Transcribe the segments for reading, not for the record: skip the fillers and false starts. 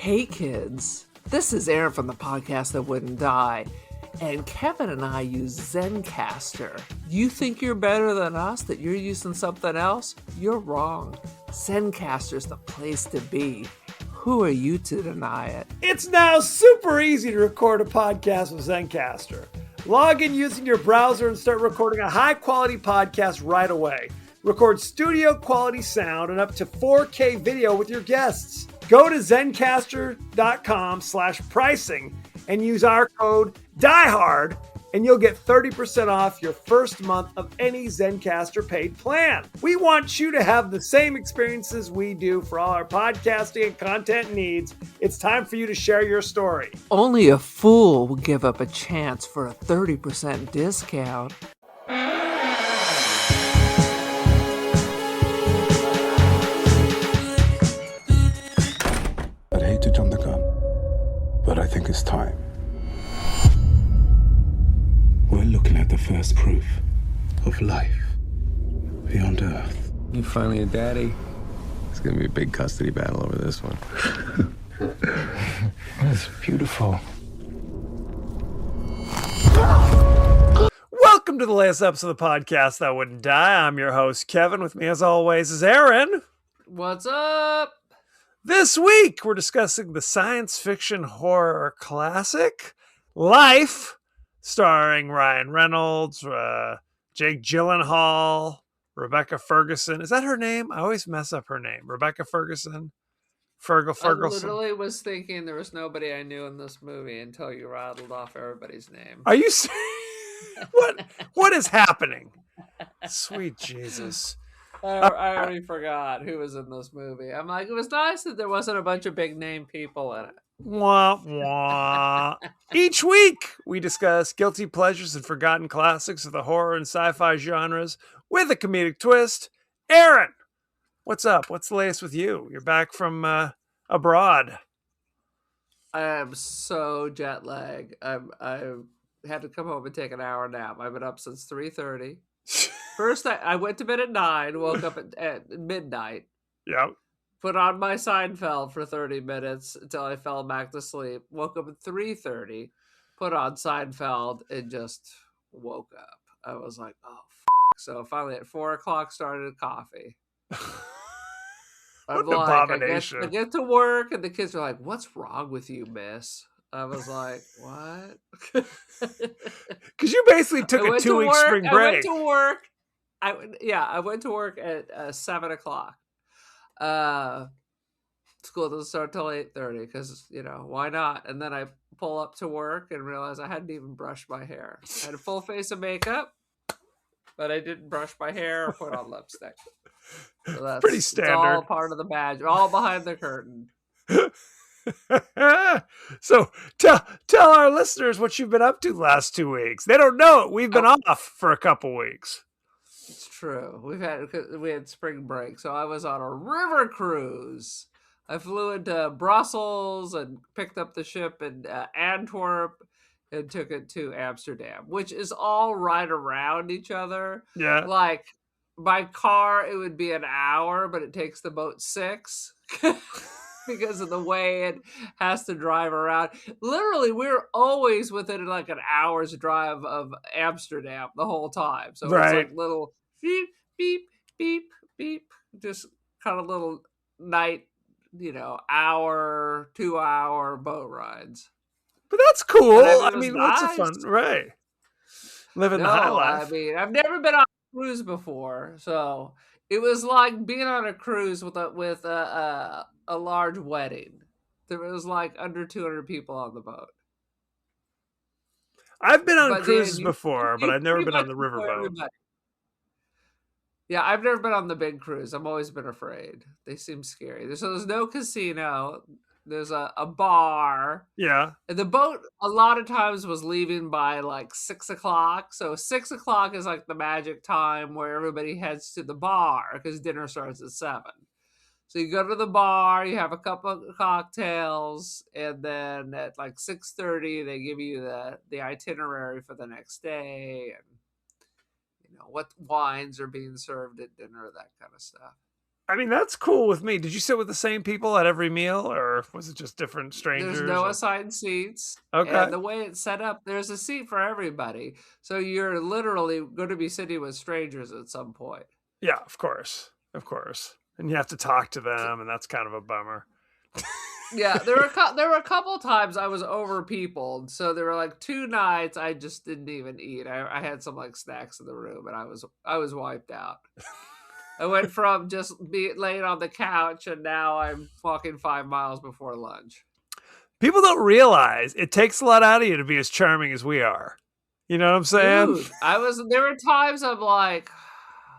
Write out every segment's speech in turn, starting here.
Hey kids, this is Aaron from the podcast That Wouldn't Die, and Kevin and I use Zencastr. You think you're better than us, that you're using something else? You're wrong. Zencastr's the place to be. Who are you to deny it? It's now super easy to record a podcast with Zencastr. Log in using your browser and start recording a high-quality podcast right away. Record studio-quality sound and up to 4K video with your guests. Go to zencastr.com/pricing and use our code DIEHARD and you'll get 30% off your first month of any Zencastr paid plan. We want you to have the same experiences we do for all our podcasting and content needs. It's time for you to share your story. Only a fool will give up a chance for a 30% discount. I'd hate to jump the gun, but I think it's time. We're looking at the first proof of life beyond Earth. You finally a daddy? It's gonna be a big custody battle over this one. It's beautiful. Welcome to the latest episode of the podcast That Wouldn't Die. I'm your host, Kevin. With me, as always, is Aaron. What's up? This week, we're discussing the science fiction horror classic, Life, starring Ryan Reynolds, Jake Gyllenhaal, Rebecca Ferguson. Is that her name? I always mess up her name. Rebecca Ferguson? Ferguson. I literally was thinking there was nobody I knew in this movie until you rattled off everybody's name. Are you serious? What is happening? Sweet Jesus. I already forgot who was in this movie. I'm like, it was nice that there wasn't a bunch of big name people in it. Wah, wah. Each week, we discuss guilty pleasures and forgotten classics of the horror and sci-fi genres with a comedic twist. Aaron, what's up? What's the latest with you? You're back from abroad. I am so jet lagged. I had to come home and take an hour nap. I've been up since 3:30. First, I went to bed at 9, woke up at midnight. Yep. Put on my Seinfeld for 30 minutes until I fell back to sleep. Woke up at 3:30, put on Seinfeld, and just woke up. I was like, oh, So finally at 4 o'clock started coffee. What an abomination. I get to work, and the kids are like, what's wrong with you, miss? I was like, what? Because you basically took a 2-week spring break. I went to work. I went to work at 7 o'clock. School doesn't start till 8:30 because, why not? And then I pull up to work and realize I hadn't even brushed my hair. I had a full face of makeup, but I didn't brush my hair or put on lipstick. So that's pretty standard. It's all part of the badge. All behind the curtain. So tell our listeners what you've been up to the last 2 weeks. They don't know it. We've been off for a couple weeks. It's true. We had spring break, so I was on a river cruise. I flew into Brussels and picked up the ship in Antwerp and took it to Amsterdam, which is all right around each other. Yeah. Like by car, it would be an hour, but it takes the boat 6 because of the way it has to drive around. Literally, we're always within like an hour's drive of Amsterdam the whole time. So right. It's like little beep, beep, beep, beep, just kind of little night, hour, 2-hour boat rides. But that's cool. Nice. Lots of fun, right? Living the high life. I've never been on a cruise before, so it was like being on a cruise with a large wedding. There was like under 200 people on the boat. I've been on cruises before, but I've never been on the riverboat. Yeah, I've never been on the big cruise. I've always been afraid. They seem scary. There's no casino. There's a bar. Yeah. And the boat a lot of times was leaving by like 6 o'clock. So 6 o'clock is like the magic time where everybody heads to the bar because dinner starts at 7. So you go to the bar, you have a couple of cocktails, and then at like 6:30 they give you the itinerary for the next day and what wines are being served at dinner, that kind of stuff. I mean, that's cool with me. Did you sit with the same people at every meal, or was it just different strangers? There's no assigned seats. Okay. And the way it's set up, there's a seat for everybody. So you're literally going to be sitting with strangers at some point. Yeah, of course. Of course. And you have to talk to them, and that's kind of a bummer. Yeah, there were a couple times I was over peopled. So there were like 2 nights I just didn't even eat. I had some like snacks in the room, and I was wiped out. I went from just laying on the couch, and now I'm walking 5 miles before lunch. People don't realize it takes a lot out of you to be as charming as we are. You know what I'm saying? Dude, there were times I'm like,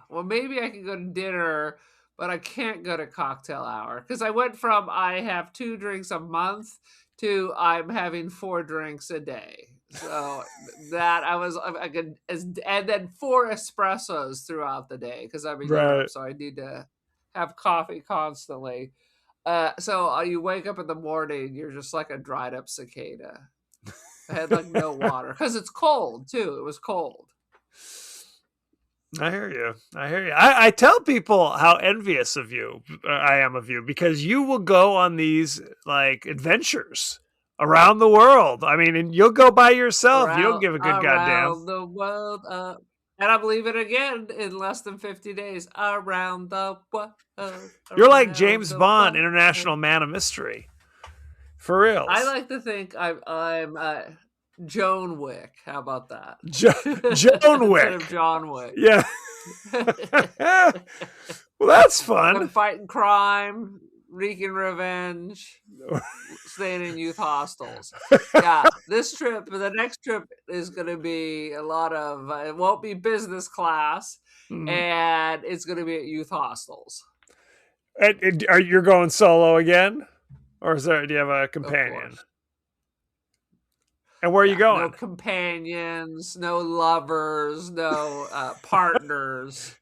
well, maybe I can go to dinner, but I can't go to cocktail hour. Because I went from I have 2 drinks a month to I'm having 4 drinks a day. So that I could, and then 4 espressos throughout the day because I'm in Europe, so I need to have coffee constantly. So you wake up in the morning, you're just like a dried up cicada. I had like no water because it's cold too. It was cold. I hear you. I tell people how envious of you I am of you, because you will go on these like adventures around the world. I mean, and you'll go by yourself. You don't give a good goddamn. Around the world, and I'm leaving again in less than 50 days. Around the world. You're like James Bond, international man of mystery. For real. I like to think I'm Joan Wick. How about that? Joan Wick. Instead of John Wick. Yeah. Well, that's fun. I'm fighting crime, wreaking revenge, staying in youth hostels. Yeah, the next trip is going to be a lot of, it won't be business class, and it's going to be at youth hostels. Are you going solo again? Or do you have a companion? And where are you going? No companions, no lovers, no partners.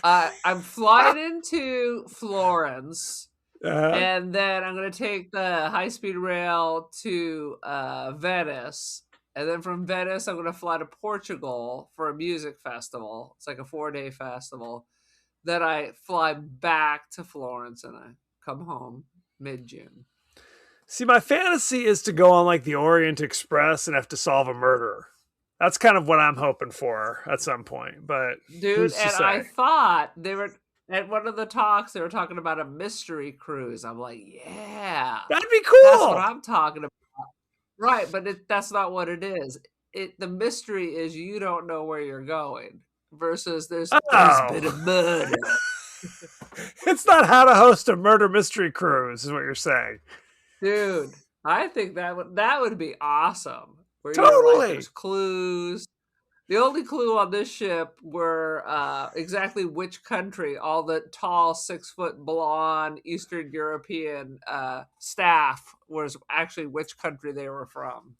I'm flying into Florence, and then I'm going to take the high-speed rail to Venice. And then from Venice, I'm going to fly to Portugal for a music festival. It's like a 4-day festival. Then I fly back to Florence, and I come home mid-June. See, my fantasy is to go on like the Orient Express and have to solve a murder. That's kind of what I'm hoping for at some point. But dude, and I thought they were at one of the talks. They were talking about a mystery cruise. I'm like, yeah, that'd be cool. That's what I'm talking about. Right, but that's not what it is. The mystery is you don't know where you're going. Versus there's been a murder. It's not how to host a murder mystery cruise, is what you're saying. Dude, I think that would be awesome. Where totally. There's clues. The only clue on this ship were exactly which country all the tall 6-foot blonde Eastern European staff was actually which country they were from.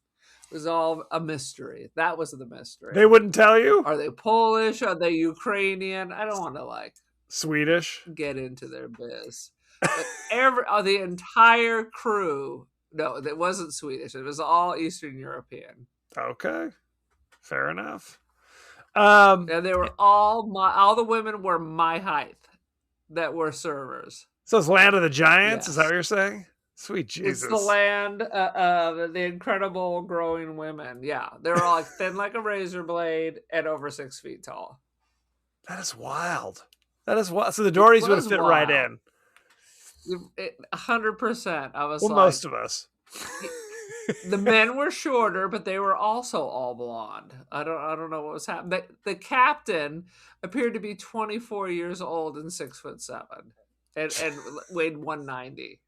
It was all a mystery. That was the mystery. They wouldn't tell you? Are they Polish? Are they Ukrainian? I don't want to Swedish? Get into their biz. But the entire crew, no, it wasn't Swedish. It was all Eastern European. Okay. Fair enough. And they were all the women were my height that were servers. So it's Land of the Giants? Yes. Is that what you're saying? Sweet Jesus. It's the land of the incredible growing women. Yeah. They're all thin like a razor blade and over 6 feet tall. That is wild. So the Dohertys would have fit right in. 100%. I was most of us. The men were shorter, but they were also all blonde. I don't know what was happening. The captain appeared to be 24 years old and 6'7", and weighed 190.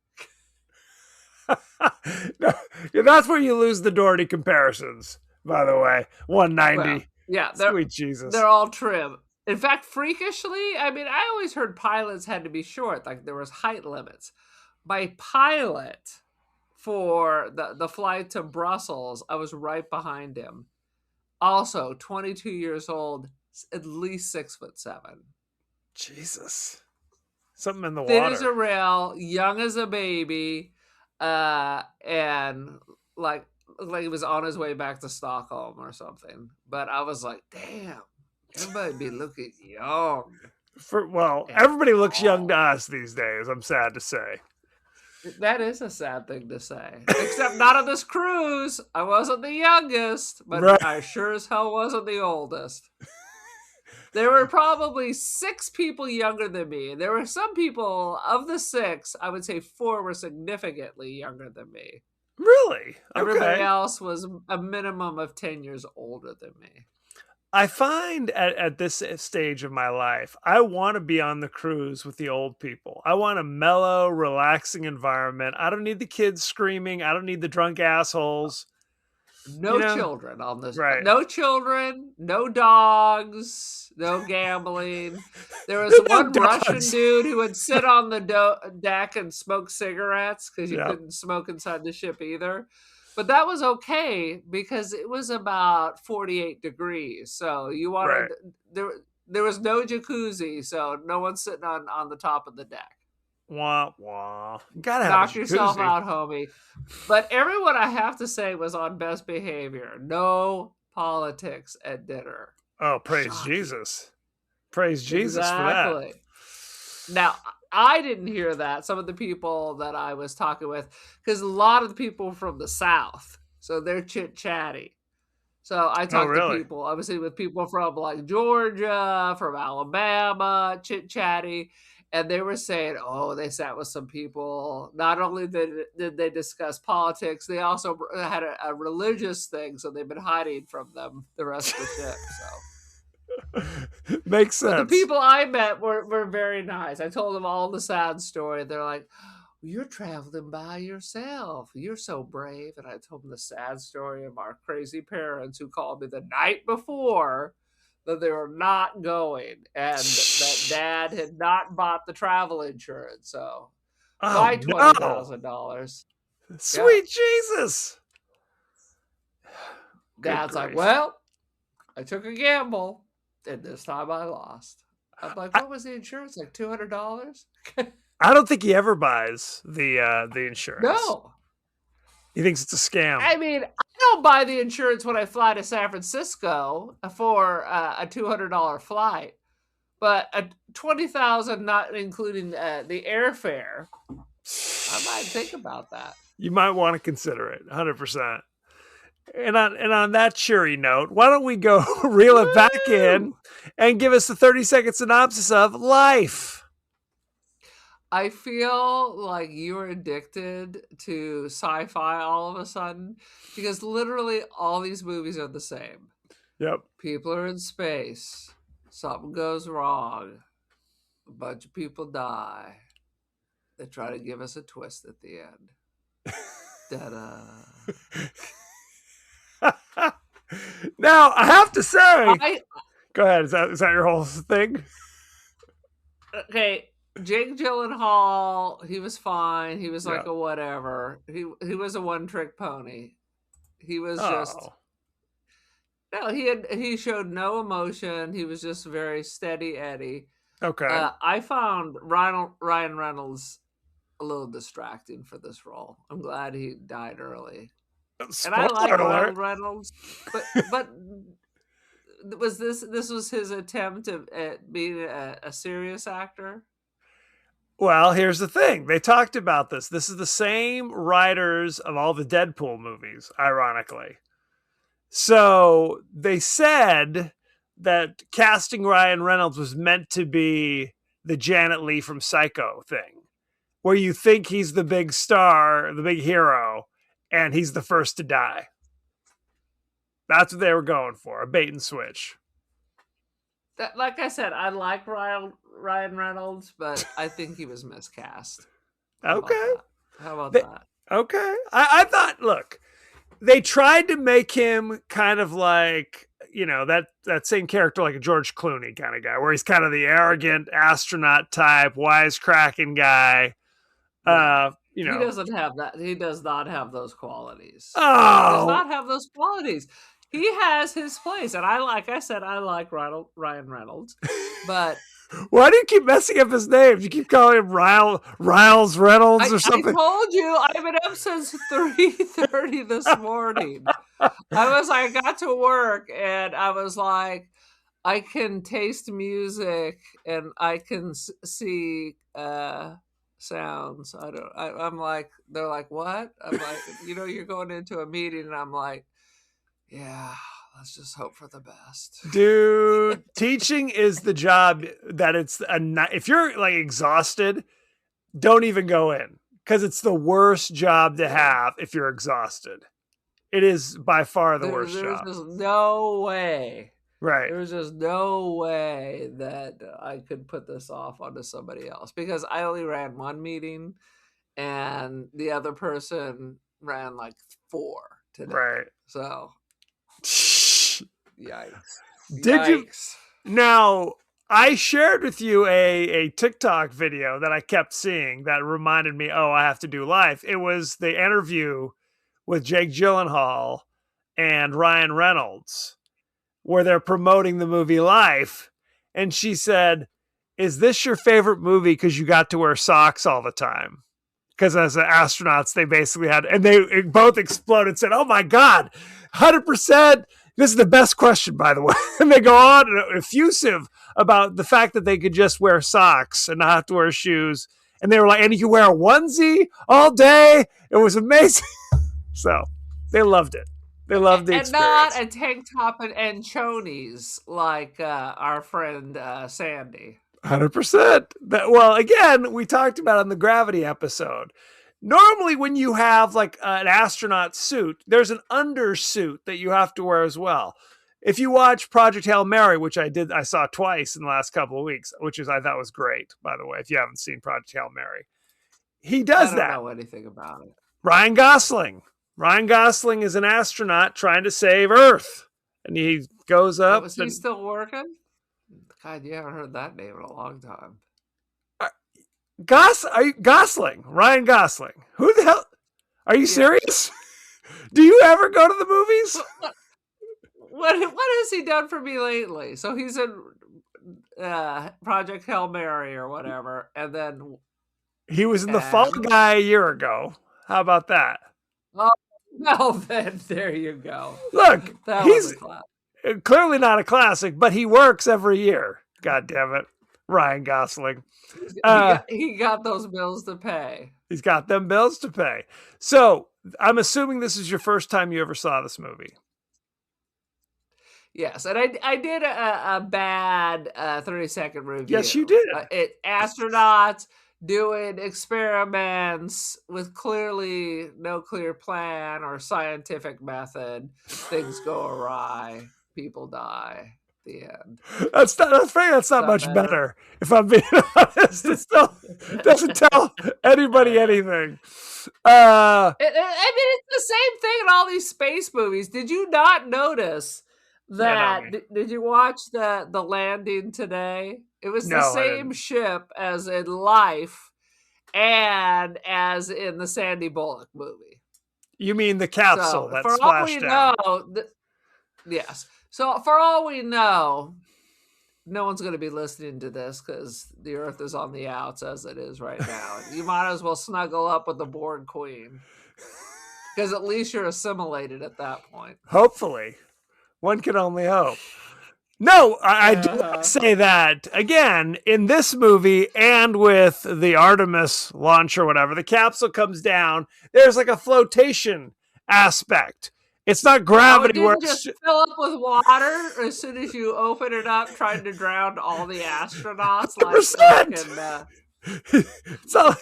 No, that's where you lose the Doherty comparisons, by the way. 190. Well, yeah, sweet Jesus. They're all trim. In fact, freakishly, I mean, I always heard pilots had to be short, like there was height limits. My pilot for the flight to Brussels, I was right behind him. Also, 22 years old, at least 6'7". Jesus, something in the Thin water. As a rail, young as a baby. And like he was on his way back to Stockholm or something. But I was like, damn, everybody be looking young. Everybody looks young to us these days, I'm sad to say. That is a sad thing to say. Except not on this cruise. I wasn't the youngest, but Right. I sure as hell wasn't the oldest. There were probably 6 people younger than me. There were some people, of the 6, I would say 4 were significantly younger than me. Really? Everybody Okay. else was a minimum of 10 years older than me. I find at this stage of my life, I want to be on the cruise with the old people. I want a mellow, relaxing environment. I don't need the kids screaming. I don't need the drunk assholes. No children on this. Right. No children, no dogs, no gambling. There was one Russian dude who would sit on the deck and smoke cigarettes because you couldn't smoke inside the ship either. But that was okay because it was about 48 degrees. So you wanted there was no jacuzzi, so no one's sitting on the top of the deck. Wah wah. Gotta have Knock yourself out, homie. But everyone, I have to say, was on best behavior. No politics at dinner. Oh, praise Jesus. Praise Jesus for that. Now, I didn't hear that. Some of the people that I was talking with, because a lot of the people from the South, so they're chit-chatty. So I talked to people, obviously with people from like Georgia, from Alabama, chit-chatty. And they were saying, they sat with some people. Not only did they discuss politics, they also had a religious thing. So they've been hiding from them the rest of the ship. So makes sense. But the people I met were very nice. I told them all the sad story. They're like, you're traveling by yourself. You're so brave. And I told them the sad story of our crazy parents who called me the night before that they were not going and that Dad had not bought the travel insurance. So buy $20,000. Sweet Jesus. Dad's like, well, I took a gamble and this time I lost. I'm like, what was the insurance? Like $200? I don't think he ever buys the insurance. No. He thinks it's a scam. I mean, I don't buy the insurance when I fly to San Francisco for a $200 flight, but a $20,000, not including the airfare, I might think about that. You might want to consider it, 100%. And on that cheery note, why don't we go reel it back in and give us a 30-second synopsis of Life? I feel like you're addicted to sci-fi all of a sudden because literally all these movies are the same. Yep. People are in space. Something goes wrong. A bunch of people die. They try to give us a twist at the end. Ta-da. Now, I have to say... Go ahead. Is that your whole thing? Okay. Jake Gyllenhaal, he was fine. He was like a whatever. He was a one-trick pony. He was just... No, he showed no emotion. He was just very steady Eddie. Okay. I found Ryan Reynolds a little distracting for this role. I'm glad he died early. And I like Ryan Reynolds, but this was his attempt at being a serious actor? Well, here's the thing. They talked about this. This is the same writers of all the Deadpool movies, ironically. So they said that casting Ryan Reynolds was meant to be the Janet Leigh from Psycho thing, where you think he's the big star, the big hero, and he's the first to die. That's what they were going for, a bait and switch. Like I said, I like Ryan Reynolds, but I think he was miscast. How about that? Okay. I thought, look, they tried to make him kind of like, that same character, like a George Clooney kind of guy, where he's kind of the arrogant astronaut type, wisecracking guy. He doesn't have that. He does not have those qualities. Oh, he does not have those qualities. He has his place, and I like Ryan Reynolds, but why do you keep messing up his name? You keep calling him Riles Reynolds or something. I told you I've been up since 3:30 this morning. I got to work and I was like, I can taste music and I can see sounds. I'm like, they're like, what? I'm like, you're going into a meeting, and I'm like, yeah, let's just hope for the best. Dude, teaching is the job that if you're like exhausted, don't even go in, because it's the worst job to have if you're exhausted. It is by far the worst There's job. just no way. Right. There's just no way that I could put this off onto somebody else, because I only ran one meeting and the other person ran like 4 today. Right. So, yikes. Did you? Yikes. Now, I shared with you a TikTok video that I kept seeing that reminded me, oh, I have to do life. It was the interview with Jake Gyllenhaal and Ryan Reynolds, where they're promoting the movie Life. And she said, is this your favorite movie because you got to wear socks all the time? Because as astronauts, they basically had, and they both exploded and said, oh my God, 100%. This is the best question, by the way. And they go on and effusive about the fact that they could just wear socks and not have to wear shoes. And they were like, and you wear a onesie all day. It was amazing. So they loved it. They loved the experience. And not a tank top and chonies like our friend Sandy. 100%. Well, again, we talked about on the Gravity episode. Normally, when you have like an astronaut suit, there's an undersuit that you have to wear as well. If you watch Project Hail Mary, which I saw twice in the last couple of weeks, I thought was great, by the way, if you haven't seen Project Hail Mary. He does that. I don't know anything about it. Ryan Gosling. Ryan Gosling is an astronaut trying to save Earth. And he goes up. Was he still working? God, you haven't heard that name in a long time. Gosling, Ryan Gosling. Who the hell? Are you serious? Do you ever go to the movies? What has he done for me lately? So he's in Project Hail Mary or whatever, and then he was in The Fall Guy a year ago. How about that? Oh, well, then there you go. Look, he's was clearly not a classic, but he works every year. God damn it, Ryan Gosling. He got those bills to pay. He's got them bills to pay. So I'm assuming this is your first time you ever saw this movie. Yes, and I did a bad 30-second review. Yes, you did. Astronauts doing experiments with clearly no clear plan or scientific method. Things go awry. People die. The end. That's not much better. If I'm being honest, it still doesn't tell anybody anything. I mean, it's the same thing in all these space movies. Did you not notice that? Did you watch the landing today? It was the same ship as in Life and as in the Sandy Bullock movie. You mean the capsule that splashed all we down? Know, yes. So for all we know, no one's going to be listening to this because the Earth is on the outs as it is right now. You might as well snuggle up with the Borg Queen, because at least you're assimilated at that point. Hopefully. One can only hope. No, I do say that. Again, in this movie and with the Artemis launch or whatever, the capsule comes down. There's like a flotation aspect. It's not gravity. It didn't just fill up with water as soon as you open it up, trying to drown all the astronauts. 100%. It's not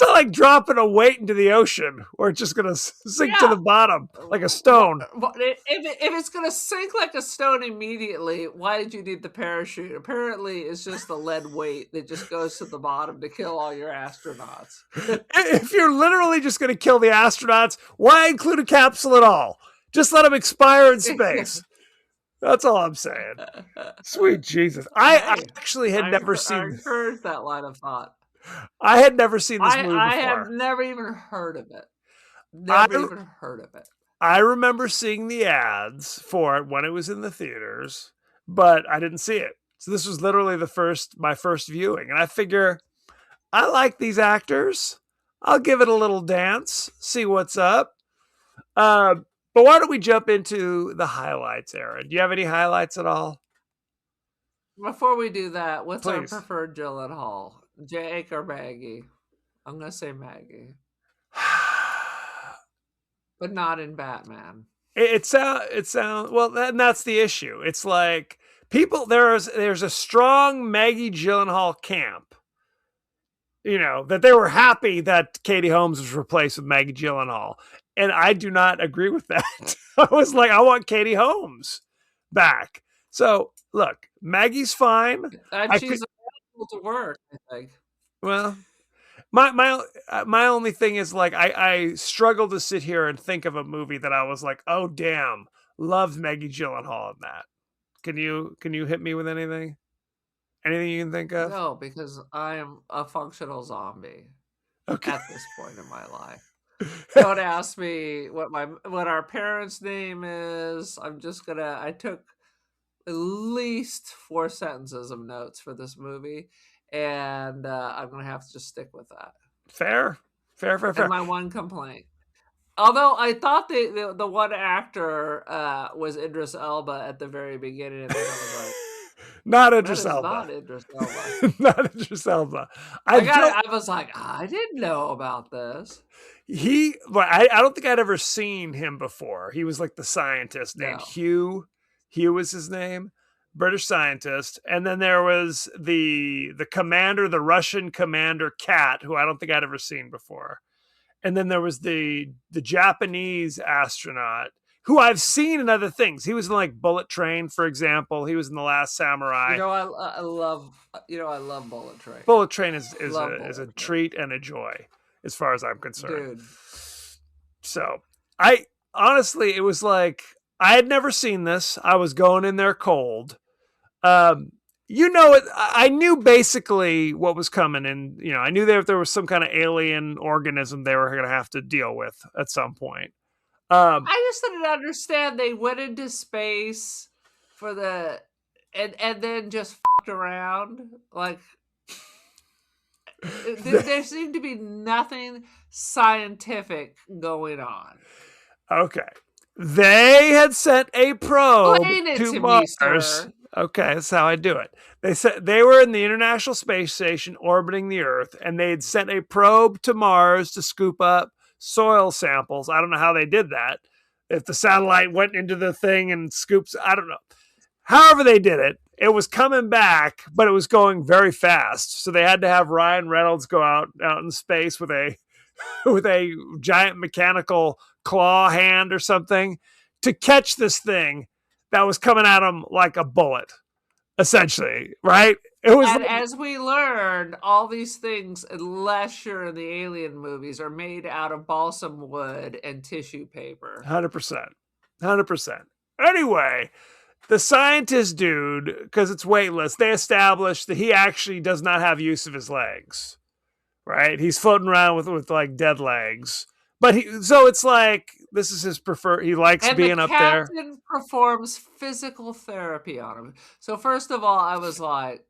like dropping a weight into the ocean where it's just going to sink to the bottom like a stone. If it's going to sink like a stone immediately, why did you need the parachute? Apparently, it's just the lead weight that just goes to the bottom to kill all your astronauts. If you're literally just going to kill the astronauts, why include a capsule at all? Just let them expire in space. That's all I'm saying. Sweet Jesus. I actually had never seen... I encourage that line of thought. I had never seen this movie before. I have never even heard of it. Never even heard of it. I remember seeing the ads for it when it was in the theaters, but I didn't see it. So this was literally my first viewing. And I figure, I like these actors. I'll give it a little dance, see what's up. But why don't we jump into the highlights, Aaron? Do you have any highlights at all? Before we do that, what's our Please. preferred Gyllenhaal? Jake or Maggie? I'm gonna say Maggie, but not in Batman. It sounds well, and that's the issue. It's like people there's a strong Maggie Gyllenhaal camp. You know, that they were happy that Katie Holmes was replaced with Maggie Gyllenhaal. And I do not agree with that. I was like, I want Katie Holmes back. So look, Maggie's fine. And she's available to work, I think. Well, my only thing is like I struggle to sit here and think of a movie that I was like, oh damn, loved Maggie Gyllenhaal in that. Can you hit me with anything? Anything you can think of? No, because I am a functional zombie Okay. at this point in my life. Don't ask me what our parents' name is. I took at least 4 sentences of notes for this movie, and I'm gonna have to just stick with that. Fair. And my one complaint. Although I thought the one actor was Idris Elba at the very beginning, and then I was like, not that Idris is Elba. not Idris Elba. Not Idris Elba. I was like, I didn't know about this. I don't think I'd ever seen him before. He was like the scientist named Hugh. Hugh was his name, British scientist. And then there was the commander, the Russian commander Kat, who I don't think I'd ever seen before. And then there was the Japanese astronaut who I've seen in other things. He was in like Bullet Train, for example. He was in The Last Samurai. I love Bullet Train. Bullet Train is a treat and a joy as far as I'm concerned. Dude. So I honestly, it was like, I had never seen this. I was going in there cold. I knew basically what was coming, and I knew that there was some kind of alien organism they were going to have to deal with at some point. I just didn't understand. They went into space for and then just fucked around. Like there seemed to be nothing scientific going on. Okay. They had sent a probe to Mars. Sir. Okay, that's how I do it. They were in the International Space Station orbiting the Earth, and they had sent a probe to Mars to scoop up soil samples. I don't know how they did that. If the satellite went into the thing and scoops, I don't know. However they did it, it was coming back, but it was going very fast. So they had to have Ryan Reynolds go out in space with a giant mechanical claw hand or something to catch this thing that was coming at him like a bullet, essentially, right? It was, and as we learned, all these things, unless you're in the alien movies, are made out of balsam wood and tissue paper. 100%. Anyway, the scientist dude, because it's weightless, they established that he actually does not have use of his legs, right? He's floating around with like dead legs. But so it's like, this is his preferred, he likes being up there. And the captain performs physical therapy on him. So first of all, I was like,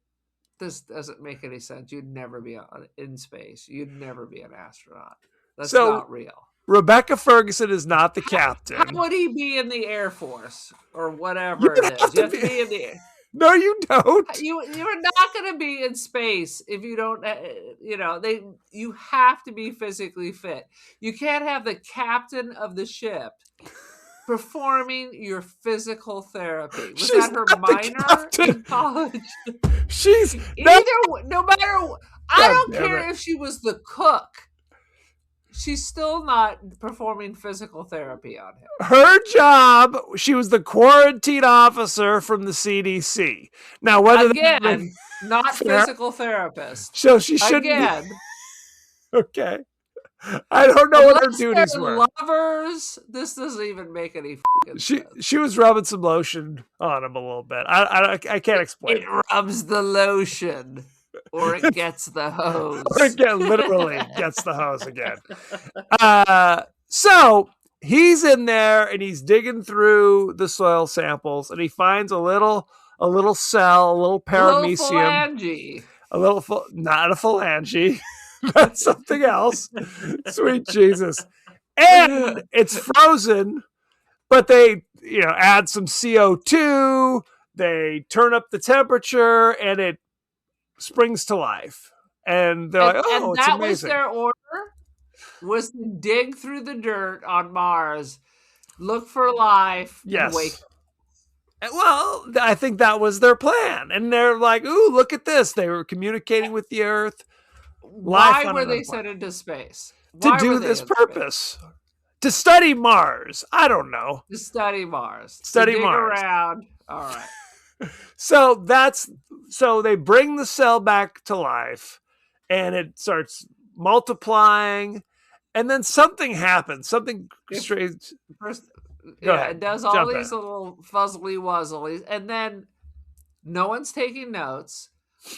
this doesn't make any sense. You'd never be in space. You'd never be an astronaut. That's not real. Rebecca Ferguson is not the captain. How would he be in the Air Force or whatever it is? You have to be in the air. No, you don't. You're not going to be in space if you don't. You have to be physically fit. You can't have the captain of the ship performing your physical therapy. Was that her minor in college? No matter. I don't care if she was the cook. She's still not performing physical therapy on him. Her job, she was the quarantine officer from the CDC. Now, whether not physical therapist. So she should again. Okay. I don't know what her duties were. Lovers. This doesn't even make any sense. She was rubbing some lotion on him a little bit. I can't explain. It rubs the lotion. Or it gets the hose. Or it literally gets the hose again. So he's in there and he's digging through the soil samples and he finds a little cell, a little paramecium. Not a phalange. That's something else. Sweet Jesus. And it's frozen, but they add some CO2. They turn up the temperature and it springs to life. And they're like, oh, and it's that amazing. was their order, was to dig through the dirt on Mars, look for life, and wake up. Well, I think that was their plan. And they're like, ooh, look at this. They were communicating with the Earth. Why were they sent into space? To do this purpose. To study Mars. I don't know. To study Mars. Study to dig Mars. around. All right. So they bring the cell back to life and it starts multiplying. And then something happens. Something strange. First, Go ahead. It does all these little fuzzly wuzzlies, and then no one's taking notes.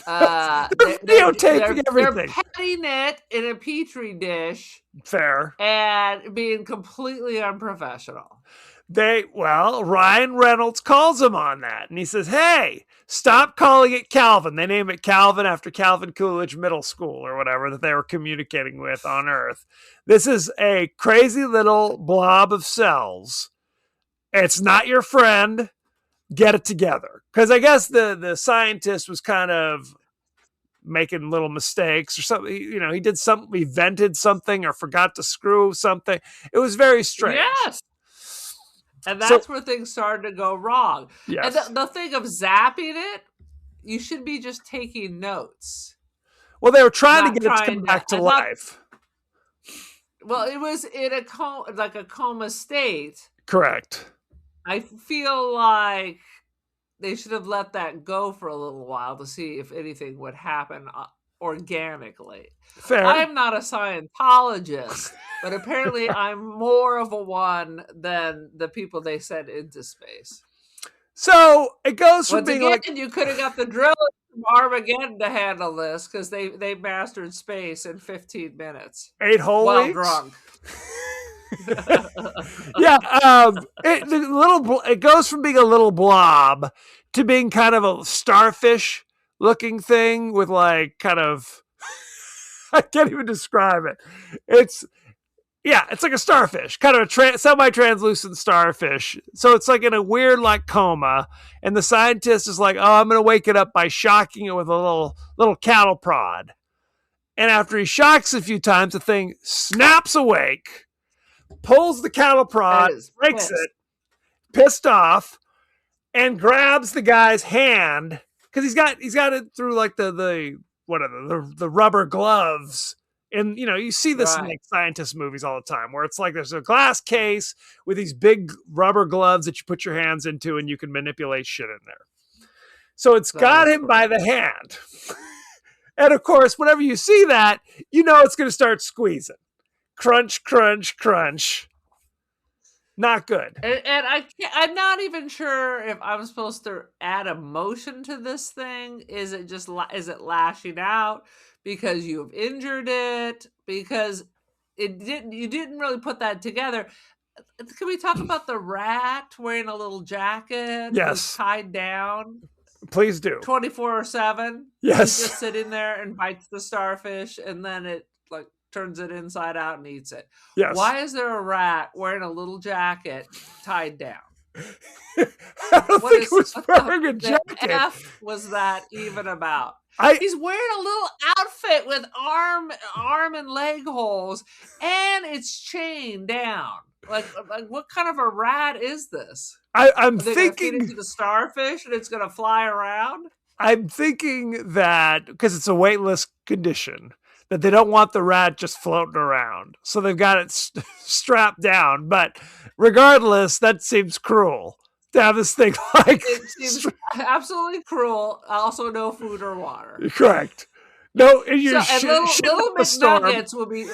They're videotaping everything. They're petting it in a petri dish. Fair. And being completely unprofessional. Ryan Reynolds calls him on that, and he says, hey, stop calling it Calvin. They name it Calvin after Calvin Coolidge Middle School or whatever that they were communicating with on Earth. This is a crazy little blob of cells. It's not your friend. Get it together. Because I guess the scientist was kind of making little mistakes or something. You know, he did something, he vented something or forgot to screw something. It was very strange. Yes. And that's where things started to go wrong. Yes. And the thing of zapping it, you should be just taking notes. Well, they were trying to get it to come back to life. Well, it was in a coma state. Correct. I feel like they should have let that go for a little while to see if anything would happen organically. Fair. I'm not a Scientologist, but apparently I'm more of a one than the people they sent into space. So it goes from being like you could have got the drillers from Armageddon to handle this because they mastered space in 15 minutes. 8 whole while weeks? Drunk. It goes from being a little blob to being kind of a starfish looking thing with like kind of I can't even describe it. It's like a starfish, kind of a semi-translucent starfish. So it's like in a weird like coma, and the scientist is like, "Oh, I'm going to wake it up by shocking it with a little cattle prod." And after he shocks a few times, the thing snaps awake, pulls the cattle prod, breaks it, pissed off, and grabs the guy's hand because he's got it through like the rubber gloves. And, you know, you see this in like scientist movies all the time where it's like there's a glass case with these big rubber gloves that you put your hands into and you can manipulate shit in there. So it's got him by the hand. And of course, whenever you see that, you know it's going to start squeezing. Crunch, crunch, crunch. Not good. And I'm not even sure if I'm supposed to add emotion to this thing. Is it lashing out because you've injured it? Because you didn't really put that together. Can we talk about the rat wearing a little jacket? Yes. Tied down. Please do. 24/7. Yes. He's just sitting there and bites the starfish, and then it like turns it inside out and eats it. Yes. Why is there a rat wearing a little jacket tied down? I don't think it was wearing a jacket. The F was that even about? He's wearing a little outfit with arm and leg holes, and it's chained down. Like what kind of a rat is this? I'm thinking feed it to the starfish and it's going to fly around. I'm thinking that because it's a weightless condition, that they don't want the rat just floating around, so they've got it strapped down. But regardless, that seems cruel to have this thing like. It seems absolutely cruel. Also, no food or water. Correct. No, and little McNuggets will be.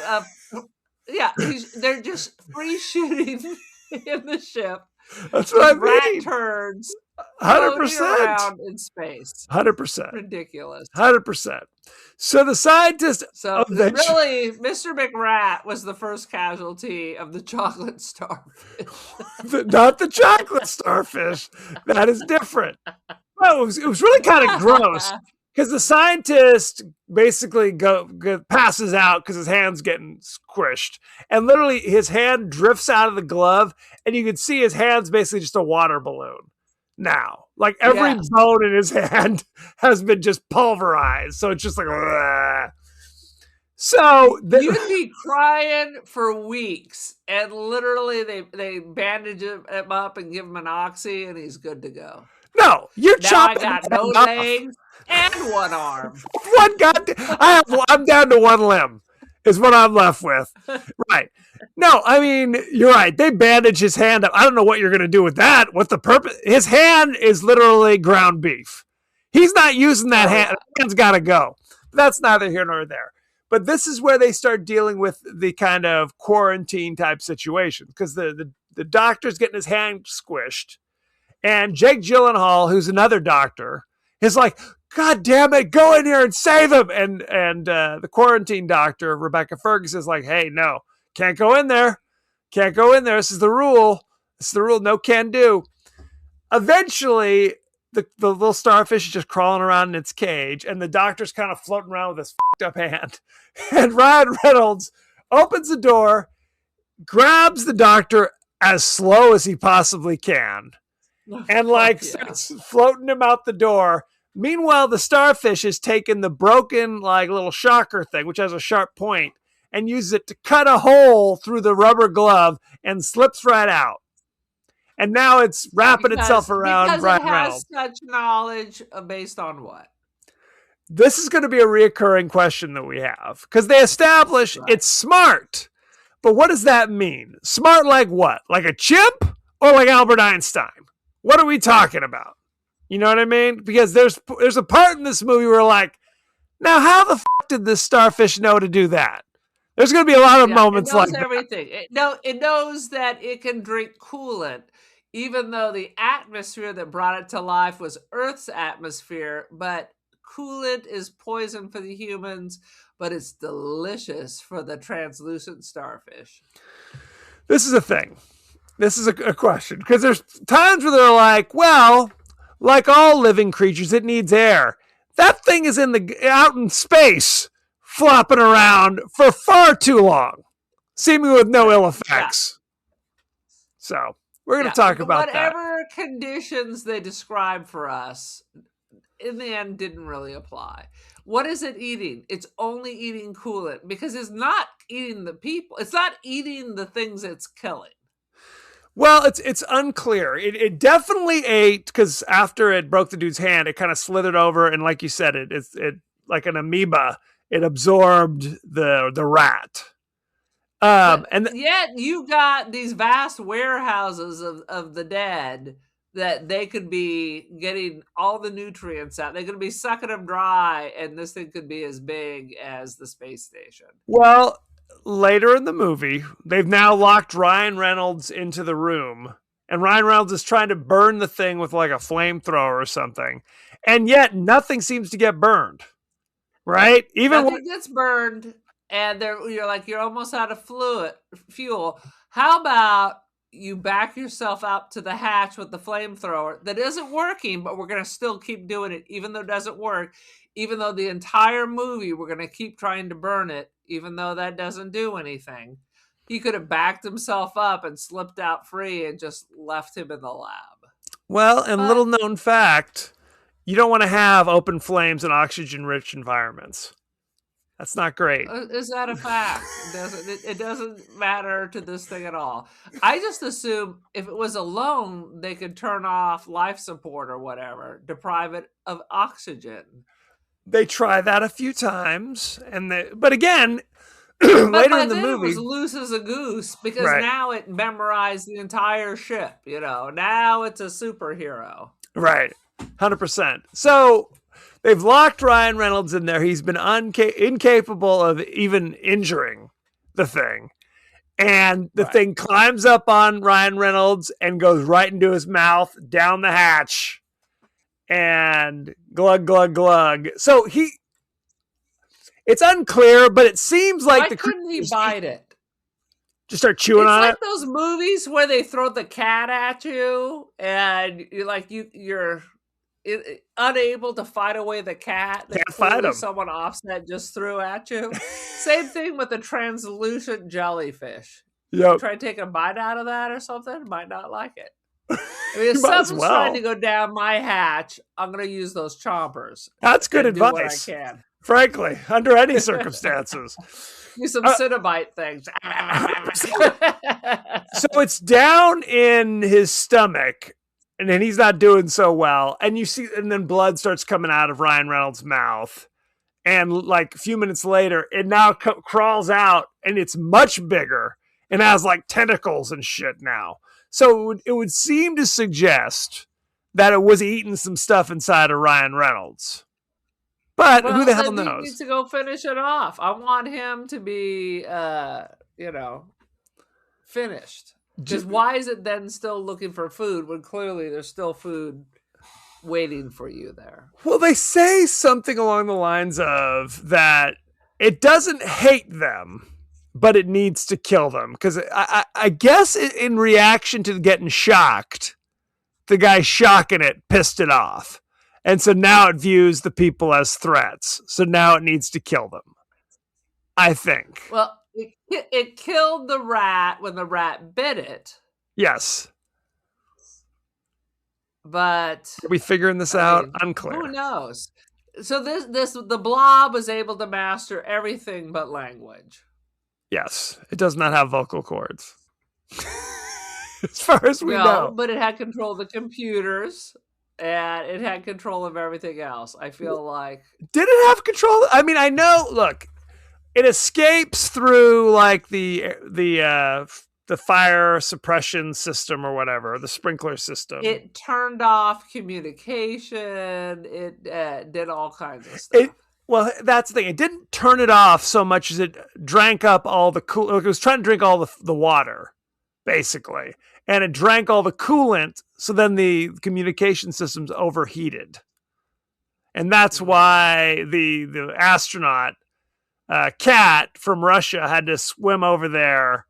They're just free shooting in the ship. That's what I mean. Rat turds 100% around in space. 100%. Ridiculous. 100%. So the scientist. Really, Mr. McRat was the first casualty of the chocolate starfish. Not the chocolate starfish. That is different. Well, it was really kind of gross because the scientist basically passes out because his hand's getting squished, and literally his hand drifts out of the glove, and you can see his hand's basically just a water balloon. now. Like every Yes. bone in his hand has been just pulverized. So it's just like, ugh. So You'd be crying for weeks, and literally they bandage him up and give him an oxy, and he's good to go. no, you're Now I chopping got no off. legs and one arm. I'm down to one limb is what I'm left with. Right. No, I mean, you're right. They bandage his hand up. I don't know what you're going to do with that. What the purpose? His hand is literally ground beef. He's not using that hand. The hand's got to go. That's neither here nor there. But this is where they start dealing with the kind of quarantine type situation because the doctor's getting his hand squished. And Jake Gyllenhaal, who's another doctor, is like, God damn it, go in here and save him. And the quarantine doctor, Rebecca Ferguson, is like, hey, no, can't go in there. Can't go in there. This is the rule. This is the rule. No can do. Eventually, the little starfish is just crawling around in its cage, and the doctor's kind of floating around with his fucked up hand. And Ryan Reynolds opens the door, grabs the doctor as slow as he possibly can, and starts floating him out the door. Meanwhile, the starfish is taking the broken little shocker thing, which has a sharp point, and uses it to cut a hole through the rubber glove and slips right out. And now it's wrapping itself around Ryan Reynolds. It has such knowledge based on what? This is going to be a reoccurring question that we have because they establish it's smart. But what does that mean? Smart like what? Like a chimp or like Albert Einstein? What are we talking about? You know what I mean? Because there's a part in this movie where now how the fuck did this starfish know to do that? There's going to be a lot of moments like everything. It knows that it can drink coolant, even though the atmosphere that brought it to life was Earth's atmosphere. But coolant is poison for the humans, but it's delicious for the translucent starfish. This is a thing. This is a question because there's times where they're like, well, like all living creatures, it needs air. That thing is out in space, flopping around for far too long, seeming with no ill effects. Yeah. So we're going to talk about whatever conditions they describe for us, in the end, didn't really apply. What is it eating? It's only eating coolant because it's not eating the people. It's not eating the things it's killing. Well, it's unclear. It definitely ate because after it broke the dude's hand, it kind of slithered over, and like you said, it like an amoeba. It absorbed the rat. And yet you got these vast warehouses of the dead that they could be getting all the nutrients out. They could be sucking them dry, and this thing could be as big as the space station. Well, later in the movie, they've now locked Ryan Reynolds into the room, and Ryan Reynolds is trying to burn the thing with like a flamethrower or something, and yet nothing seems to get burned. Right? Even nothing gets burned, and you're almost out of fuel. How about you back yourself up to the hatch with the flamethrower that isn't working, but we're going to still keep doing it, even though it doesn't work, even though the entire movie we're going to keep trying to burn it, even though that doesn't do anything. He could have backed himself up and slipped out free and just left him in the lab. Well, and little known fact, you don't want to have open flames in oxygen-rich environments. That's not great. Is that a fact? It doesn't matter to this thing at all. I just assume if it was alone, they could turn off life support or whatever, deprive it of oxygen. They try that a few times, but again, later in the movie, it was loose as a goose because now it memorized the entire ship. Now it's a superhero. Right, 100%. So they've locked Ryan Reynolds in there. He's been incapable of even injuring the thing. And the thing climbs up on Ryan Reynolds and goes right into his mouth, down the hatch, and glug, glug, glug. So it's unclear, but it seems like Why couldn't he bite it? Just start chewing on it? It's like those movies where they throw the cat at you and you're unable to fight away the cat that Can't fight him. Someone offset just threw at you. Same thing with the translucent jellyfish. Yep. Try to take a bite out of that or something, might not like it. I mean, if You might as something's trying well. to go down my hatch, I'm going to use those chompers. That's good and do what I advice. can. Frankly, under any circumstances. Do some Uh, Cinnabite things. So it's down in his stomach, and then he's not doing so well. And you see, and then blood starts coming out of Ryan Reynolds' mouth. And like a few minutes later, it now crawls out, and it's much bigger and has like tentacles and shit now. So it would seem to suggest that it was eating some stuff inside of Ryan Reynolds. But Well, who the hell then he knows? needs to go finish it off. I want him to be, finished. Because why is it then still looking for food when clearly there's still food waiting for you there? Well, they say something along the lines of that it doesn't hate them, but it needs to kill them. Because I guess in reaction to getting shocked, the guy shocking it pissed it off. And so now it views the people as threats. So now it needs to kill them, I think. Well, it killed the rat when the rat bit it, Yes. but Are we figuring this out? Unclear. who knows? So the blob was able to master everything but language. Yes. It does not have vocal cords. As far as we know. But it had control of the computers and it had control of everything else. I feel like Did it have control? I mean, I know. Look, it escapes through like the fire suppression system or whatever, the sprinkler system. it turned off communication. It did all kinds of stuff. Well, that's the thing. It didn't turn it off so much as it drank up all the cool. It was trying to drink all the water, basically, and it drank all the coolant. So then the communication systems overheated, and that's why the astronaut Cat from Russia had to swim over there.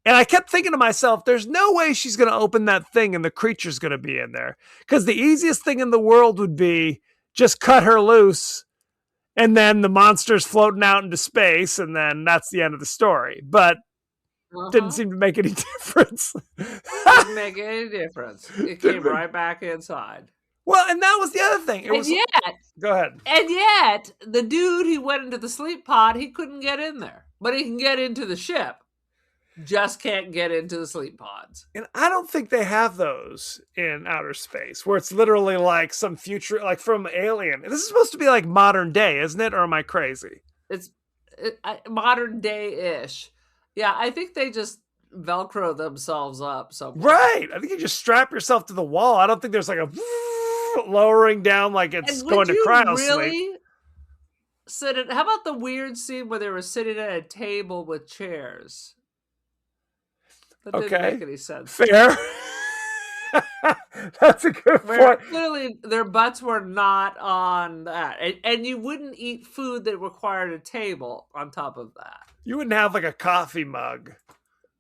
And I kept thinking to myself, there's no way she's going to open that thing and the creature's going to be in there. Because the easiest thing in the world would be just cut her loose and then the monster's floating out into space and then that's the end of the story. But didn't seem to make any difference. Didn't make any difference. It came right back inside. Well, and that was the other thing. Go ahead. And yet, the dude who went into the sleep pod, he couldn't get in there. But he can get into the ship. Just can't get into the sleep pods. And I don't think they have those in outer space where it's literally like some future, like from Alien. This is supposed to be like modern day, isn't it? Or am I crazy? It's modern day-ish. Yeah, I think they just Velcro themselves up somewhere. Right. I think you just strap yourself to the wall. I don't think there's like a lowering down like it's going to cryo sleep. How about the weird scene where they were sitting at a table with chairs? That didn't make any sense. Fair. That's a good point. Clearly, their butts were not on that. And you wouldn't eat food that required a table on top of that. You wouldn't have like a coffee mug,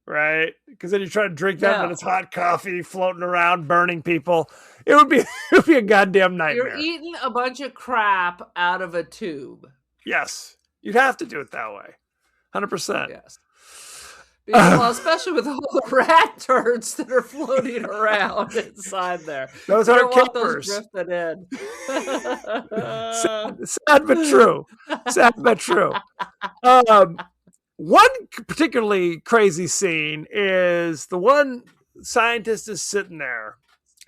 right? Because then you try to drink that and it's hot coffee floating around, burning people. It would be a goddamn nightmare. You're eating a bunch of crap out of a tube. Yes. You'd have to do it that way. 100%. Yes. Well, especially with all the rat turds that are floating around inside there. Those aren't campers. Those drifted in. Sad but true. Sad but true. One particularly crazy scene is the one scientist is sitting there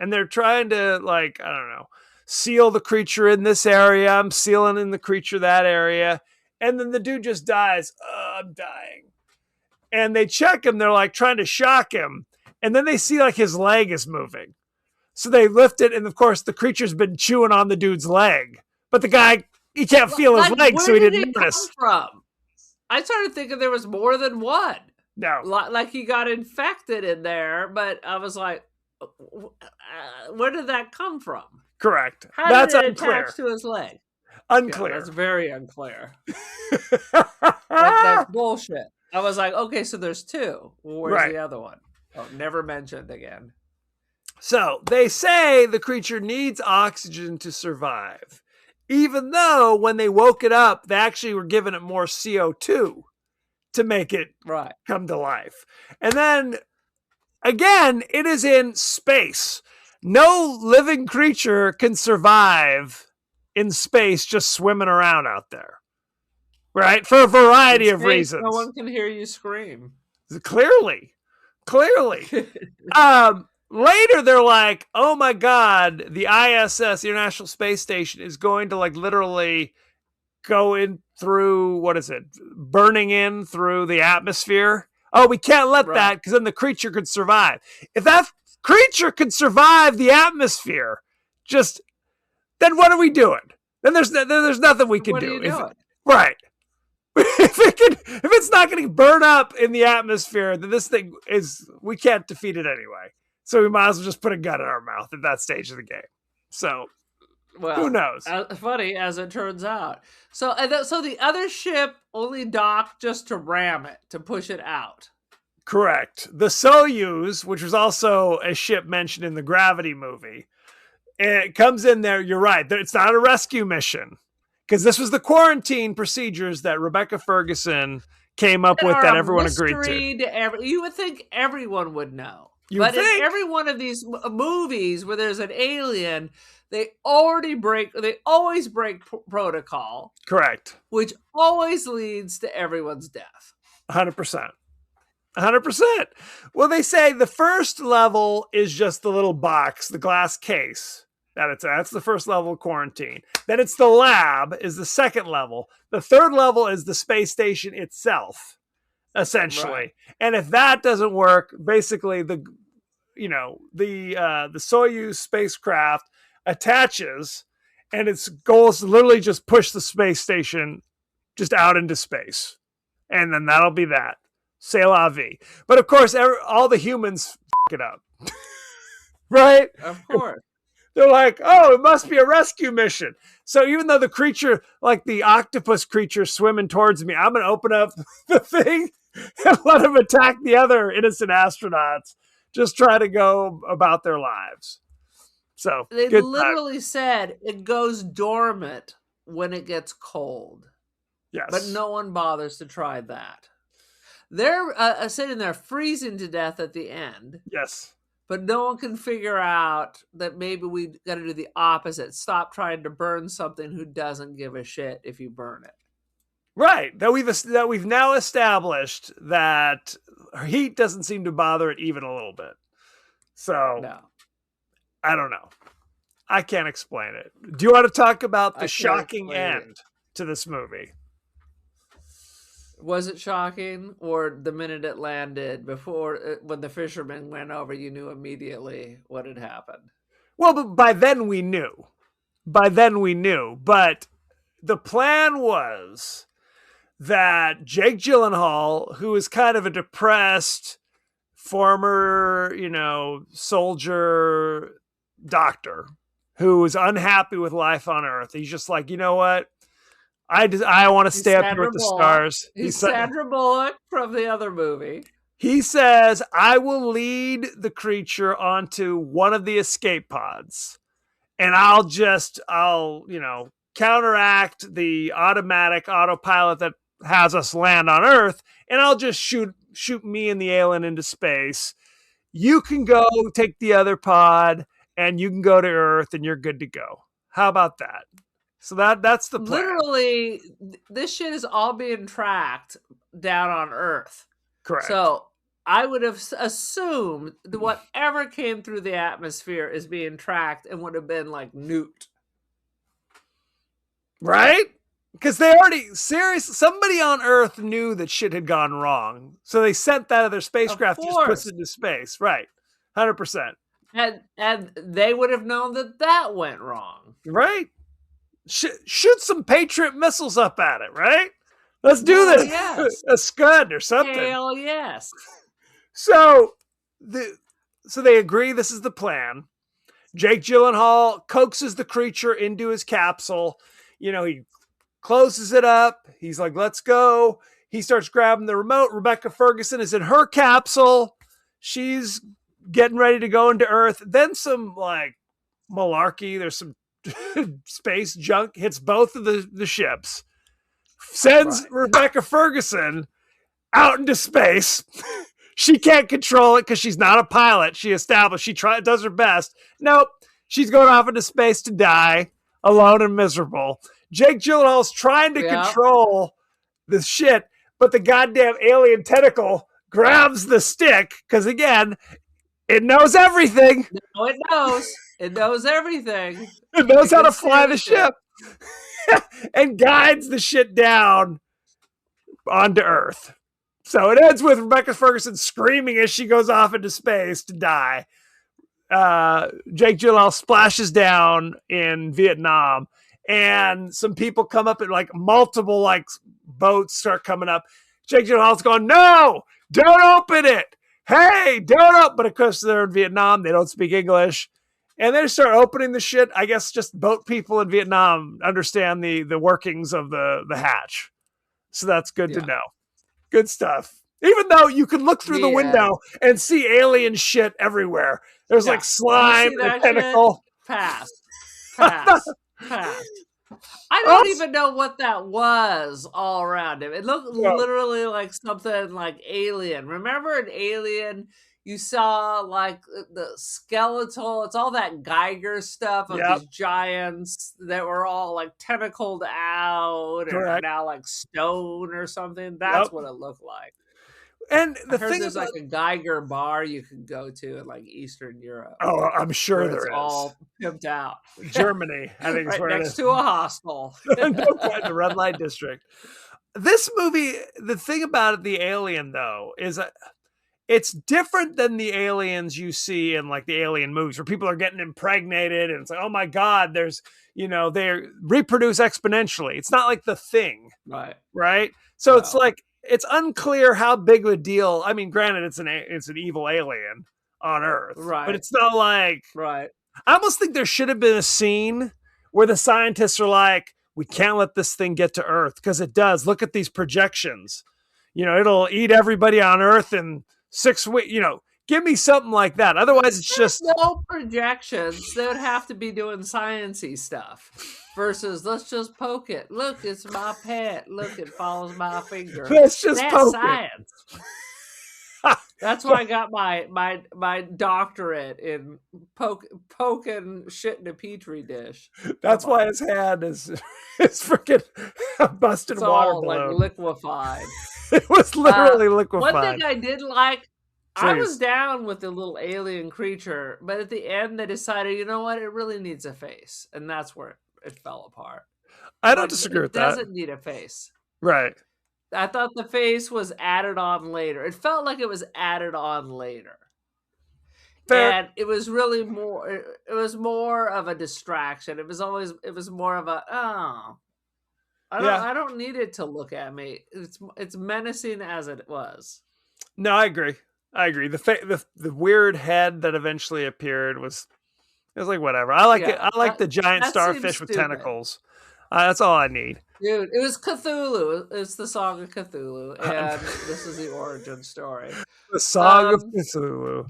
and they're trying to, like, I don't know, seal the creature in this area. I'm sealing in the creature that area. And then the dude just dies. I'm dying. And they check him. They're like trying to shock him. And then they see like his leg is moving. So they lift it. And of course, the creature's been chewing on the dude's leg. But the guy, he can't feel his leg, so he didn't notice. Come from? I started thinking there was more than one. No. Like he got infected in there. But I was like, where did that come from? Correct. How did it attach to his leg? Unclear. Yeah, that's very unclear. That's bullshit. I was like, okay, so there's two. Well, where's the other one? Oh, never mentioned again. So they say the creature needs oxygen to survive, even though when they woke it up, they actually were giving it more CO2 to make it come to life. And then Again, it is in space. No living creature can survive in space just swimming around out there. Right? For a variety of reasons. No one can hear you scream. Clearly. Later, they're like, oh my God, the ISS, the International Space Station, is going to like literally go in through, what is it? Burning in through the atmosphere. Oh, we can't let that because then the creature could survive. If that creature could survive the atmosphere, then what are we doing? Then there's nothing we can do. Right. If it's not going to burn up in the atmosphere, then this thing we can't defeat it anyway. So we might as well just put a gun in our mouth at that stage of the game. So, who knows? Funny as it turns out. So the other ship only docked just to ram it, to push it out. Correct. The Soyuz, which was also a ship mentioned in the Gravity movie, it comes in there. You're right. It's not a rescue mission because this was the quarantine procedures that Rebecca Ferguson came up with that everyone agreed to. You would think everyone would know. In every one of these movies where there's an alien, they always break protocol. Correct. Which always leads to everyone's death. 100%. 100%. Well, they say the first level is just the little box, the glass case. That's the first level of quarantine. Then it's the lab is the second level. The third level is the space station itself, essentially. Right. And if that doesn't work, basically the Soyuz spacecraft attaches, and its goal is to literally just push the space station just out into space, and then that'll be that. C'est la vie. But of course, all the humans f*** it up, right? Of course. They're like, oh, it must be a rescue mission. So even though the creature, like the octopus creature swimming towards me, I'm going to open up the thing and let them attack the other innocent astronauts. Just try to go about their lives. So they literally said it goes dormant when it gets cold. Yes. But no one bothers to try that. They're sitting there freezing to death at the end. Yes. But no one can figure out that maybe we got to do the opposite. Stop trying to burn something who doesn't give a shit if you burn it. Right. That we've now established that heat doesn't seem to bother it even a little bit. So no. I don't know. I can't explain it. Do you want to talk about the shocking end to this movie? Was it shocking, or the minute it landed, when the fisherman went over, you knew immediately what had happened? Well, but by then we knew. But the plan was that Jake Gyllenhaal, who is kind of a depressed former, soldier doctor who was unhappy with life on Earth, he's just like, you know what? I want to stay up here with the stars. He's Sandra Bullock from the other movie. He says, I will lead the creature onto one of the escape pods, and I'll counteract the autopilot that has us land on Earth, and I'll just shoot me and the alien into space. You can go take the other pod, and you can go to Earth, and you're good to go. How about that? So that's the plan. Literally, this shit is all being tracked down on Earth. Correct. So I would have assumed that whatever came through the atmosphere is being tracked and would have been like nuked. Right? Because somebody on Earth knew that shit had gone wrong. So they sent that other spacecraft to just push it into space. Right. 100%. And they would have known that went wrong. Right. Shoot some Patriot missiles up at it, right? Let's do this. Yes. A Scud or something. Hell yes. So they agree this is the plan. Jake Gyllenhaal coaxes the creature into his capsule. He closes it up. He's like, let's go. He starts grabbing the remote. Rebecca Ferguson is in her capsule. She's getting ready to go into Earth. Then some malarkey. There's some space junk hits both of the ships, sends Rebecca Ferguson out into space. She can't control it because she's not a pilot. She does her best. Nope. She's going off into space to die alone and miserable. Jake Gyllenhaal's trying to control the shit, but the goddamn alien tentacle grabs the stick because, again, it knows everything. No, it knows. It knows everything. It knows how to fly the ship and guides the shit down onto Earth. So it ends with Rebecca Ferguson screaming as she goes off into space to die. Jake Gyllenhaal splashes down in Vietnam, and some people come up and like multiple like boats start coming up. Jake Gyllenhaal's going, no, don't open it. Hey, don't open. But of course they're in Vietnam. They don't speak English. And they start opening the shit. I guess just boat people in Vietnam understand the workings of the hatch. So that's good to know. Good stuff. Even though you can look through the window and see alien shit everywhere. There's like slime and tentacle. Pass. I don't even know what that was all around him. It looked literally like something like Alien. Remember in Alien, you saw like the skeletal, it's all that Geiger stuff of these giants that were all like tentacled out or now like stone or something. That's what it looked like. And the thing there's like a Geiger bar you can go to in like Eastern Europe. Oh, I'm sure there is. All pimped out. Germany, I think, is where next to a hostel. The red light district. This movie, the thing about it, the alien though, is it's different than the aliens you see in like the alien movies where people are getting impregnated and it's like, oh my God, there's, they reproduce exponentially. It's not like The Thing. Right. So it's like, it's unclear how big of a deal. I mean, granted, it's an evil alien on Earth, but it's not like, I almost think there should have been a scene where the scientists are like, we can't let this thing get to Earth because it does. Look at these projections. It'll eat everybody on Earth in 6 weeks. Give me something like that. Otherwise, it's just no projections. They would have to be doing sciencey stuff versus let's just poke it. Look, it's my pet. Look, it follows my finger. Let's just poke science. That's why I got my doctorate in poking shit in a petri dish. That's why his hand is freaking busted water balloon. Like liquefied. It was literally liquefied. One thing I did like. Please. I was down with the little alien creature, but at the end they decided, you know what, it really needs a face, and that's where it fell apart. I don't disagree with that. It doesn't need a face. Right. I thought the face was added on later. It felt like it was added on later. Fair. And it was really more, it was more of a distraction. It was more of a, I don't need it to look at me. It's menacing as it was. No, I agree. The weird head that eventually appeared was like whatever. I like it. I like the giant starfish with tentacles. That's all I need. Dude, it was Cthulhu. It's the Song of Cthulhu, and this is the origin story. The Song of Cthulhu.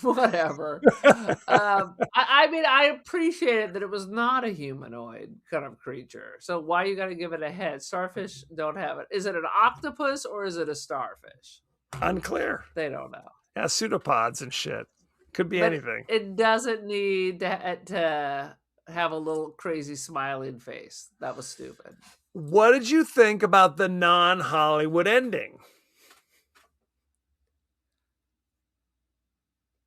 Whatever. I mean, I appreciated that it was not a humanoid kind of creature. So why you got to give it a head? Starfish don't have it. Is it an octopus or is it a starfish? Unclear. They don't know. Yeah, pseudopods and shit. Could be anything. It doesn't need to have a little crazy smiling face. That was stupid. What did you think about the non-Hollywood ending?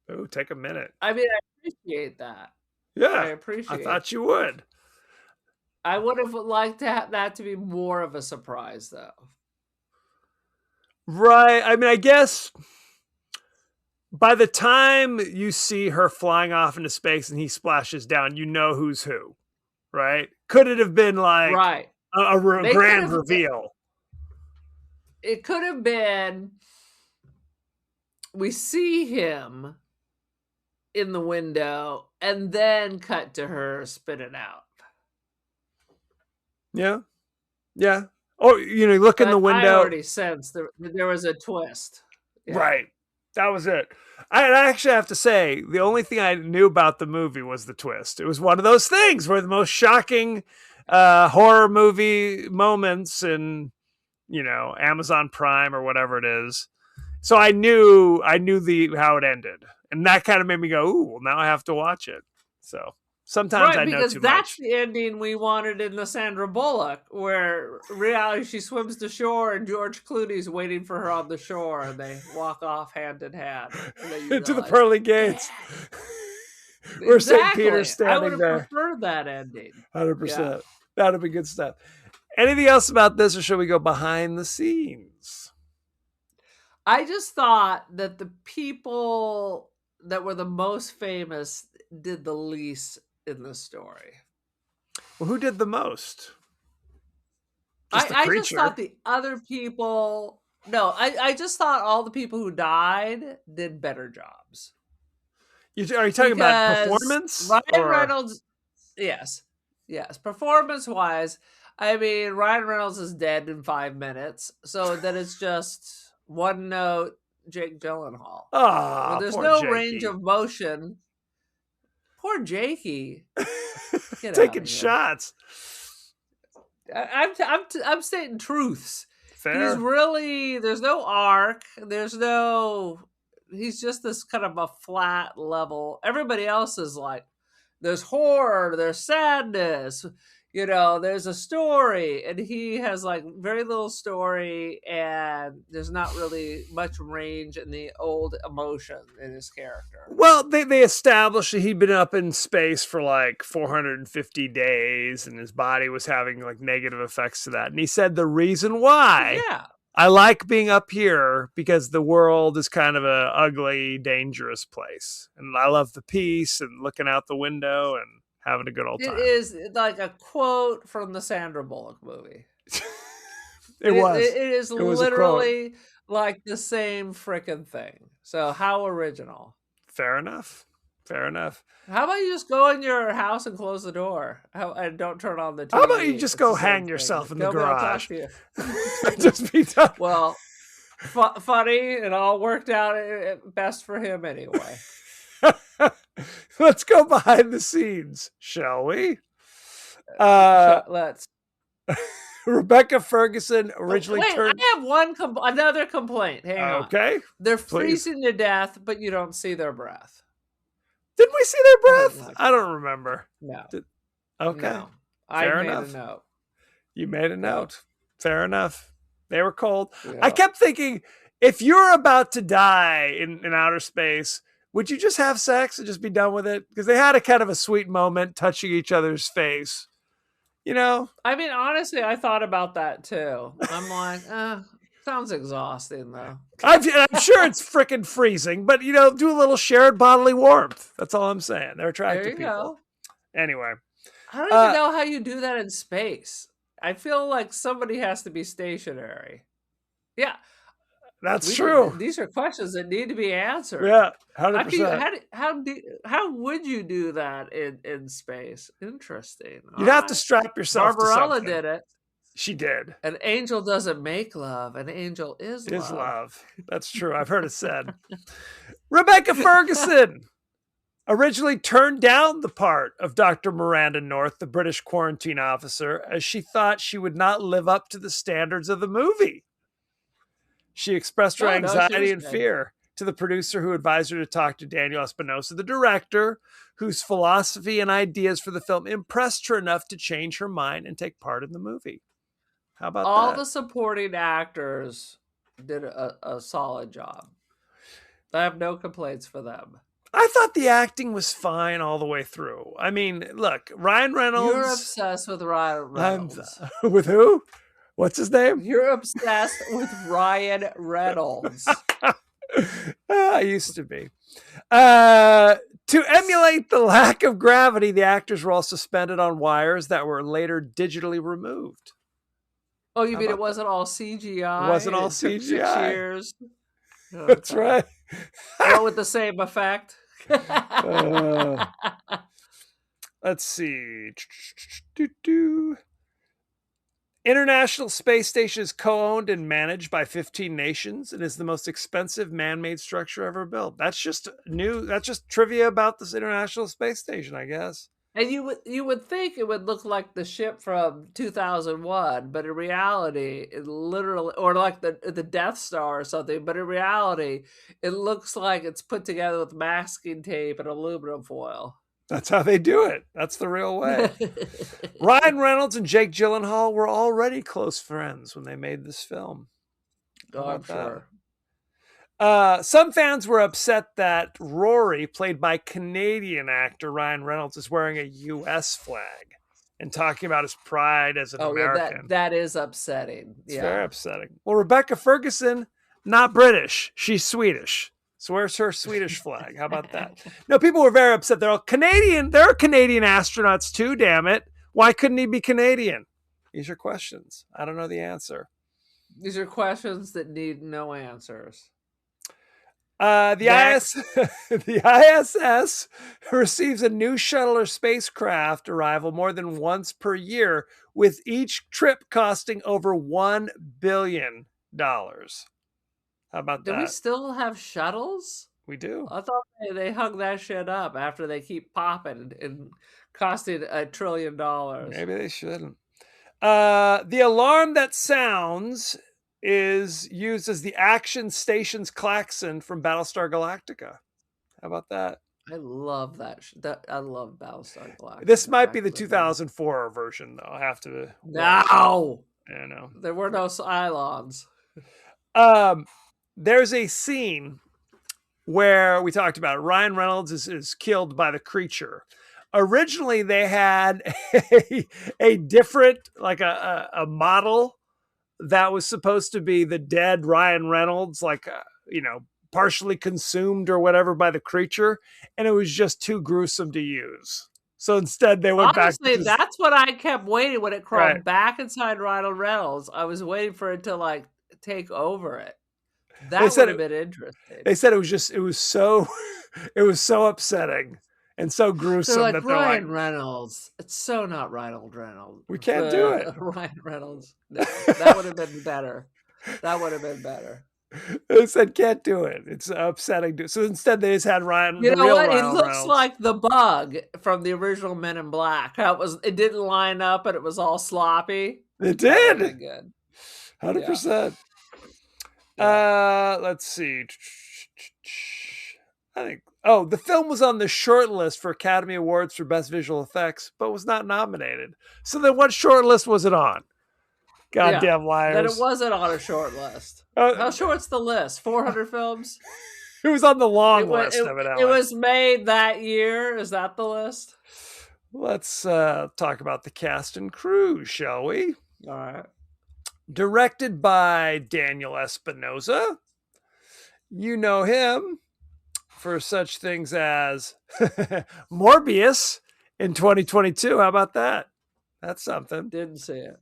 Oh, take a minute. I mean, I appreciate that. Yeah, I thought you would. I would have liked to have that to be more of a surprise, though. Right. I mean, I guess by the time you see her flying off into space and he splashes down, you know who's who, right? Could it have been like a grand reveal? It could have been, we see him in the window and then cut to her spitting out. Yeah. Yeah. Oh, look in the window. I already sensed there was a twist. Yeah. Right. That was it. I actually have to say, the only thing I knew about the movie was the twist. It was one of those things where the most shocking horror movie moments in, Amazon Prime or whatever it is. So I knew how it ended, and that kind of made me go, "Ooh, well, now I have to watch it." So sometimes Right, I know because too that's much. the ending we wanted in the Sandra Bullock, where reality she swims to shore and George Clooney's waiting for her on the shore, and they walk off hand in hand, and then you To the realize, pearly gates, where St. Peter's exactly. I would standing have there. preferred that ending. 100%. That'd be good stuff. Anything else about this, or should we go behind the scenes? I just thought that the people that were the most famous did the least in the story. Well, who did the most? Just the I just creature. thought the other people. No, I just thought all the people who died did better jobs. Are you talking about Because performance? Ryan Reynolds, yes, performance wise, I mean, Ryan Reynolds is dead in 5 minutes, so that it's just one note Jake Gyllenhaal. Oh, There's poor no Jakey. range of motion. Poor Jakey. Get Taking outta here. shots. I'm stating truths. Fair. He's really, there's no arc. He's just this kind of a flat level. Everybody else is like, there's horror, there's sadness, there's a story, and he has like very little story, and there's not really much range in the old emotion in his character. Well, they established that he'd been up in space for like 450 days, and his body was having like negative effects to that. And he said the reason why I like being up here because the world is kind of a ugly, dangerous place, and I love the peace and looking out the window and having a good old time. It is like a quote from the Sandra Bullock movie. It is literally like the same freaking thing. So how original. Fair enough. How about you just go in your house and close the door and don't turn on the TV? How about you just go hang yourself in the garage? Just be done. Well, funny. It all worked out best for him anyway. Let's go behind the scenes, shall we? Let's. Rebecca Ferguson originally turned. I have another complaint. Hang on. Okay. They're freezing to death, but you don't see their breath. Didn't we see their breath? I don't remember. No. Okay. No. Fair made enough. a note. You made a note. Fair enough. They were cold. Yeah. I kept thinking, if you're about to die in outer space, would you just have sex and just be done with it? Because they had a kind of a sweet moment touching each other's face. I mean, honestly, I thought about that too. I'm like, sounds exhausting though. I'm sure it's freaking freezing, but do a little shared bodily warmth. That's all I'm saying. They're attractive people. Go. Anyway. I don't even know how you do that in space. I feel like somebody has to be stationary. Yeah. That's true. These are questions that need to be answered. Yeah, 100%. How would you do that in space? Interesting. You'd have to strap yourself Barbarella to something. did it. She did. An angel doesn't make love. An angel is love. Is love. That's true. I've heard it said. Rebecca Ferguson originally turned down the part of Dr. Miranda North, the British quarantine officer, as she thought she would not live up to the standards of the movie. She expressed her anxiety and fear to the producer, who advised her to talk to Daniel Espinosa, the director, whose philosophy and ideas for the film impressed her enough to change her mind and take part in the movie. How about all that? the supporting actors did a solid job. I have no complaints for them. I thought the acting was fine all the way through. I mean, look, Ryan Reynolds. You're obsessed with Ryan Reynolds. With who? What's his name? You're obsessed with Ryan Reynolds. I used to be. To emulate the lack of gravity, the actors were all suspended on wires that were later digitally removed. Oh, you mean it wasn't all CGI? It wasn't all CGI. 6 years. Okay. That's right. Well, with the same effect. Let's see. International Space Station is co-owned and managed by 15 nations and is the most expensive man-made structure ever built. That's just trivia about this International Space Station, I guess. And you would think it would look like the ship from 2001, but in reality, it literally, or like the Death Star or something. But in reality, it looks like it's put together with masking tape and aluminum foil. That's how they do it. That's the real way. Ryan Reynolds and Jake Gyllenhaal were already close friends when they made this film. Oh, I'm sure. Some fans were upset that Rory, played by Canadian actor Ryan Reynolds, is wearing a U.S. flag and talking about his pride as an American. Yeah, that is upsetting. It's very upsetting. Well, Rebecca Ferguson, not British. She's Swedish. So where's her Swedish flag? How about that? No, people were very upset. They're all Canadian. There are Canadian astronauts too, damn it. Why couldn't he be Canadian? These are questions. I don't know the answer. These are questions that need no answers. The ISS receives a new shuttle or spacecraft arrival more than once per year, with each trip costing over $1 billion. How about that? Do we still have shuttles? We do. I thought they hung that shit up after they keep popping and costing $1 trillion. Maybe they shouldn't. The alarm that sounds is used as the action station's klaxon from Battlestar Galactica. How about that? I love that. I love Battlestar Galactica. This might be the 2004 version, though. I have to. No, I know there were no Cylons. There's a scene where we talked about it. Ryan Reynolds is killed by the creature. Originally, they had a different, like a model that was supposed to be the dead Ryan Reynolds, like, partially consumed or whatever by the creature. And it was just too gruesome to use. So instead they went back. Honestly, that's what I kept waiting when it crawled back inside Ryan Reynolds. I was waiting for it to like take over it. That would have been interesting. They said it was so upsetting and so gruesome. They're like, Ryan Reynolds. It's so not Ryan Reynolds. We can't do it. Ryan Reynolds. No, that would have been better. That would have been better. They said can't do it. It's upsetting. So instead they just had Ryan. You know what? Ryan it looks Reynolds. like the bug from the original Men in Black. How it didn't line up and it was all sloppy. It did. Good. 100%. Let's see. I think. Oh, the film was on the short list for Academy Awards for Best Visual Effects, but was not nominated. So then, what short list was it on? Goddamn liars! Then it wasn't on a short list. How short's the list? 400 films. It was on the long list. Evidently, it was made that year. Is that the list? Let's talk about the cast and crew, shall we? All right. Directed by Daniel Espinosa. You know him for such things as Morbius in 2022. How about that? That's something. Didn't see it.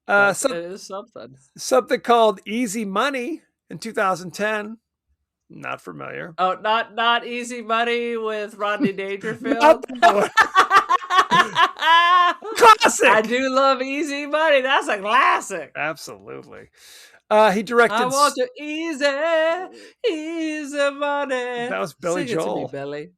It is something. Something called Easy Money in 2010. Not familiar. Oh, not Easy Money with Rodney Dangerfield. Classic. I do love Easy Money. That's a classic. Absolutely. He directed. I want to easy money. That was Billy Joel. Sing it to me, Billy.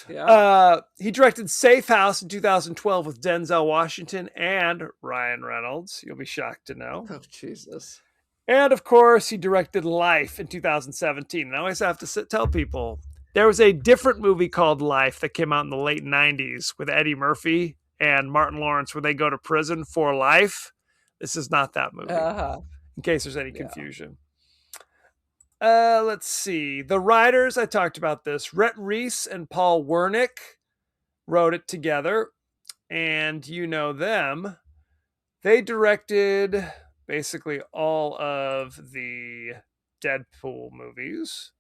Yeah. He directed Safe House in 2012 with Denzel Washington and Ryan Reynolds. You'll be shocked to know. Oh, Jesus. And of course, he directed Life in 2017. And I always have to tell people there was a different movie called Life that came out in the late 90s with Eddie Murphy and Martin Lawrence where they go to prison for life. This is not that movie, in case there's any confusion. Let's see. The writers, I talked about this. Rhett Reese and Paul Wernick wrote it together. And you know them. They directed basically all of the Deadpool movies.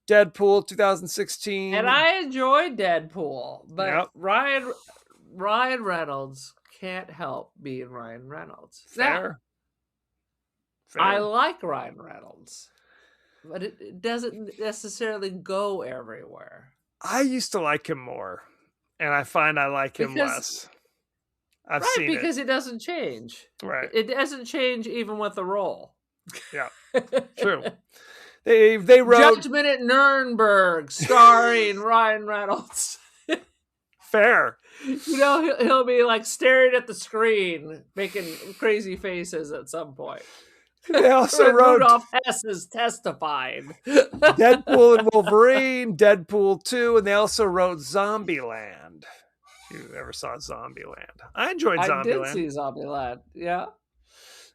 Deadpool 2016. And I enjoyed Deadpool. But Ryan Reynolds can't help being Ryan Reynolds. Fair. I like Ryan Reynolds. But it doesn't necessarily go everywhere. I used to like him more, and I find I like him less. I've seen because it doesn't change. Right. It doesn't change even with the role. Yeah, true. They wrote Judgment at Nuremberg, starring Ryan Reynolds. Fair. You know, he'll be like staring at the screen, making crazy faces at some point. They also When wrote Rudolph Hess is testifying. Deadpool and Wolverine, Deadpool 2, and they also wrote Zombieland. If you ever saw Zombieland. I enjoyed I did Zombieland. see Zombieland. Yeah.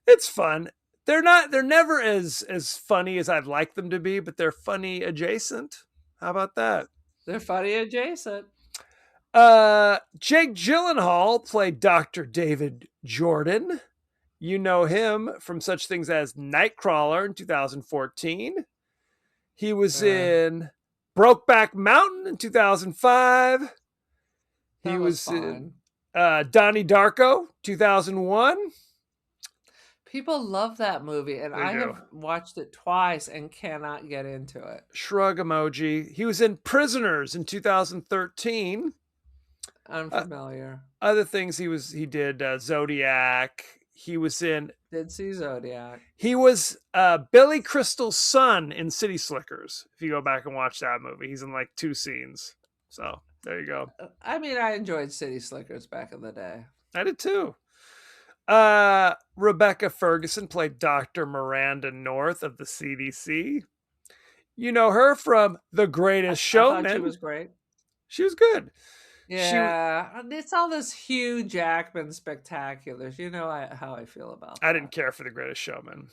It's fun. They're never as funny as I'd like them to be, but they're funny adjacent. How about that? They're funny adjacent. Jake Gyllenhaal played Dr. David Jordan. You know him from such things as Nightcrawler in 2014. He was in Brokeback Mountain in 2005. He was in Donnie Darko 2001. People love that movie, and They I do. have watched it twice and cannot get into it. Shrug emoji. He was in Prisoners in 2013. Unfamiliar. Other things he did Zodiac. He was in. Did see Zodiac. He was Billy Crystal's son in City Slickers. If you go back and watch that movie, he's in like 2 scenes. So there you go. I mean, I enjoyed City Slickers back in the day. I did too. Rebecca Ferguson played Dr. Miranda North of the CDC. You know her from The Greatest I Showman. thought she was great. She was good. Yeah, it's all this Hugh Jackman spectaculars. You know how I feel about that. I didn't care for The Greatest Showman.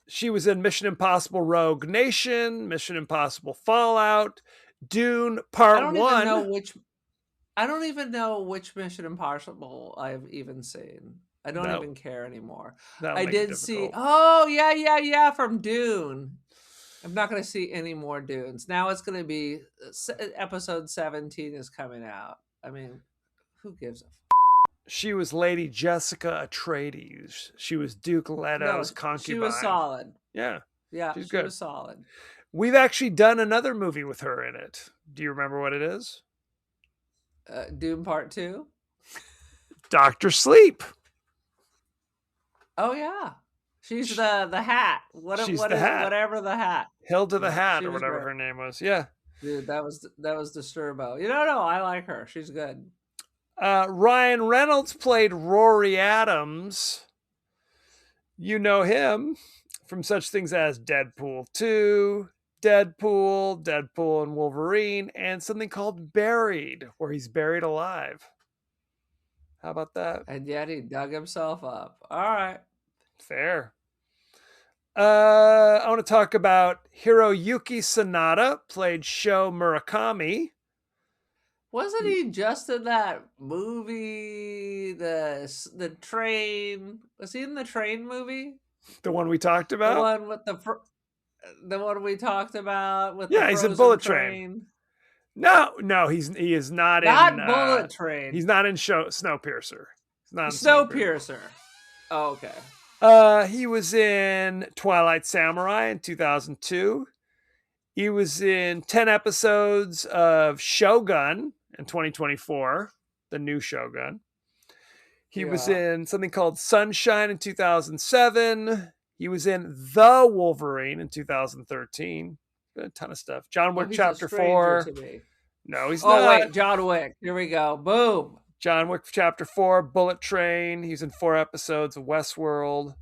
She was in Mission Impossible Rogue Nation, Mission Impossible Fallout, Dune Part 1. I don't even know which Mission Impossible I've even seen. I don't even care anymore. That'll I make it did see. difficult. Oh yeah, from Dune. I'm not going to see any more Dunes. Now it's going to be episode 17 is coming out. I mean, who gives a She was Lady Jessica Atreides. She was Duke Leto's concubine. She was solid. Yeah. Yeah, She's she good. was solid. We've actually done another movie with her in it. Do you remember what it is? Dune Part 2? Dr. Sleep. Oh yeah. She's the hat. She's the hat. Whatever the hat. Hilda the Hat, she or was whatever great. her name was. Yeah. Dude, that was Disturbo. No, I like her. She's good. Ryan Reynolds played Rory Adams. You know him from such things as Deadpool 2, Deadpool and Wolverine, and something called Buried, where he's buried alive. How about that? And yet he dug himself up. All right. Fair. I want to talk about Hiroyuki Sanada, played Sho Murakami. Wasn't he just in that movie, the train? Was he in the train movie? The one we talked about? The one with the one we talked about with Yeah, the he's in frozen Bullet Train. No, he is not in Bullet Train. He's not in Snowpiercer. He's not in Snowpiercer. Oh, okay. He was in Twilight Samurai in 2002. He was in 10 episodes of Shogun in 2024, the new Shogun. He was in something called Sunshine in 2007. He was in The Wolverine in 2013. A ton of stuff. John Wick Chapter 4. No, he's not. Oh, wait, John Wick. Here we go. Boom. John Wick Chapter 4, Bullet Train. He's in 4 episodes of Westworld.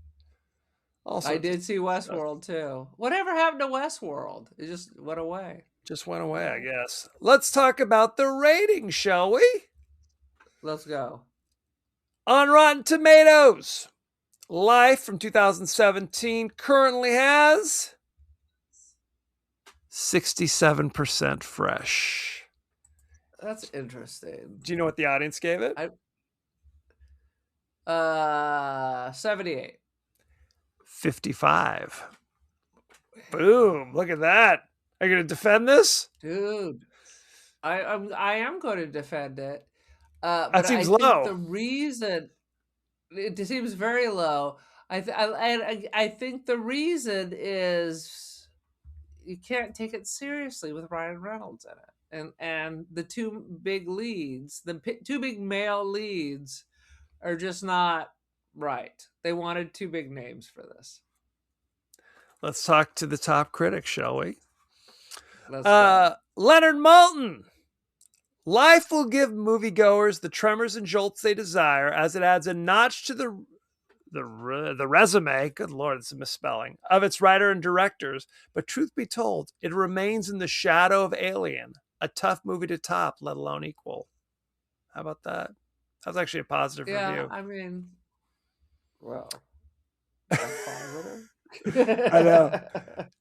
Also, I did see Westworld too. Whatever happened to Westworld? It just went away. Just went away, I guess. Let's talk about the rating, shall we? Let's go. On Rotten Tomatoes, Life from 2017 currently has 67% fresh. That's interesting. Do you know what the audience gave it? 78. 55. Boom! Look at that. Are you going to defend this? Dude, I am going to defend it. That seems low. The reason it seems very low. I think the reason is you can't take it seriously with Ryan Reynolds in it, and the two big leads, the two big male leads, are just not right. They wanted 2 big names for this. Let's talk to the top critic, shall we? Let's go. Leonard Maltin. Life will give moviegoers the tremors and jolts they desire, as it adds a notch to the resume, good lord, it's a misspelling, of its writer and directors. But truth be told, it remains in the shadow of Alien, a tough movie to top, let alone equal. How about that? That's actually a positive review. I mean, well, that's positive. I know.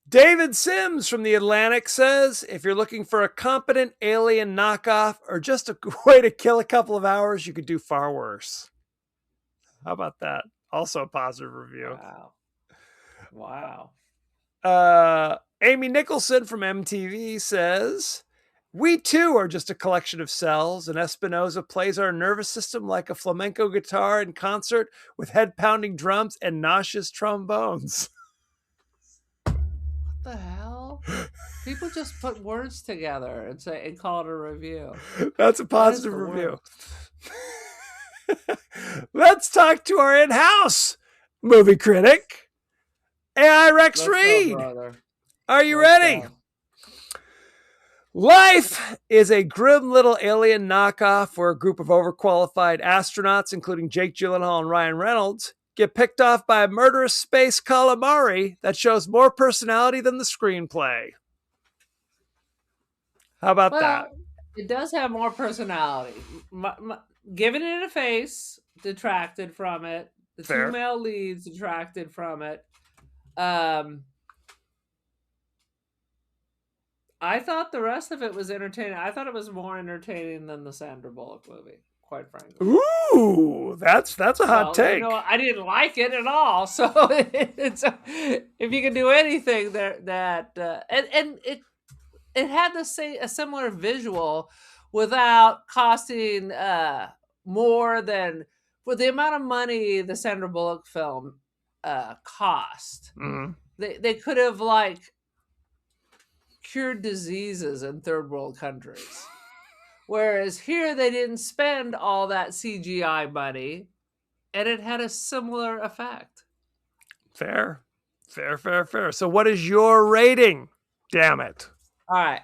David Sims from The Atlantic says, if you're looking for a competent Alien knockoff or just a way to kill a couple of hours, you could do far worse. How about that? Also a positive review. Wow. Amy Nicholson from MTV says, we too are just a collection of cells, and Espinosa plays our nervous system like a flamenco guitar in concert with head-pounding drums and nauseous trombones. What the hell? People just put words together and call it a review. That's a positive review. Let's talk to our in-house movie critic, AI Rex Reed. Are you ready? Go. Life is a grim little alien knockoff where a group of overqualified astronauts, including Jake Gyllenhaal and Ryan Reynolds, get picked off by a murderous space calamari that shows more personality than the screenplay. How about that? It does have more personality. Giving it a face detracted from it. The Fair. two male leads detracted from it. I thought the rest of it was entertaining. I thought it was more entertaining than the Sandra Bullock movie, quite frankly. Ooh, that's a hot take. I didn't like it at all. So it's if you can do anything that and it had a similar visual without costing more than for the amount of money the Sandra Bullock film cost. Mm-hmm. They could have like cured diseases in third world countries. Whereas here they didn't spend all that CGI money and it had a similar effect. Fair. So what is your rating? Damn it. All right.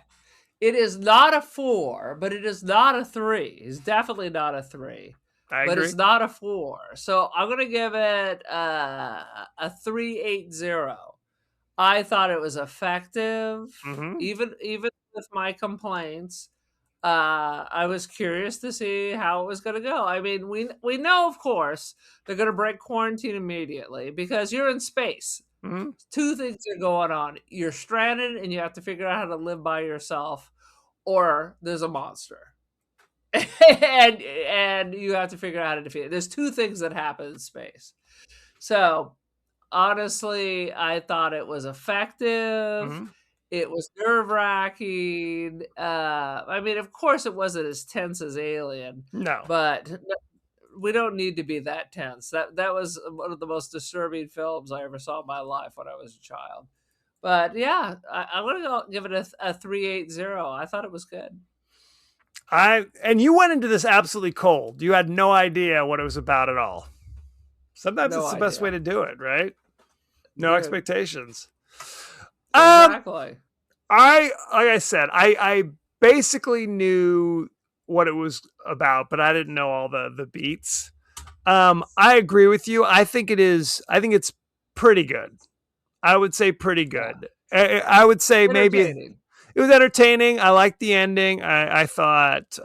It is not a 4, but it is not a 3. It's definitely not a 3. I but agree. It's not a 4. So I'm going to give it a 3.80. I thought it was effective, even with my complaints. I was curious to see how it was going to go. I mean, we know, of course, they're going to break quarantine immediately because you're in space. Mm-hmm. Two things are going on. You're stranded and you have to figure out how to live by yourself, or there's a monster. and you have to figure out how to defeat it. There's two things that happen in space. So honestly, I thought it was effective. Mm-hmm. It was nerve-wracking. I mean, of course, it wasn't as tense as Alien. No. But we don't need to be that tense. That was one of the most disturbing films I ever saw in my life when I was a child. But yeah, I'm going to give it a 3.80. I thought it was good. And you went into this absolutely cold. You had no idea what it was about at all. Sometimes it's the best way to do it, right? No expectations. Exactly. Like I said, I basically knew what it was about, but I didn't know all the beats. I agree with you. I think it's pretty good. I would say pretty good. Yeah. I would say maybe it was entertaining. I liked the ending. I thought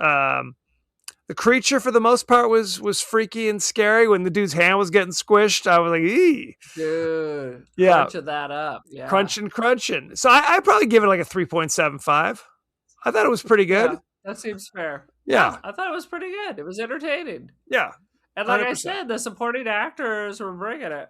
the creature for the most part was freaky and scary. When the dude's hand was getting squished, I was like, "Ee." Dude, yeah, crunching that up, yeah, crunching. So I probably give it like a 3.75. I thought it was pretty good. Yeah, that seems fair. Yeah, I thought it was pretty good. It was entertaining. Yeah, and like 100%. I said, the supporting actors were bringing it.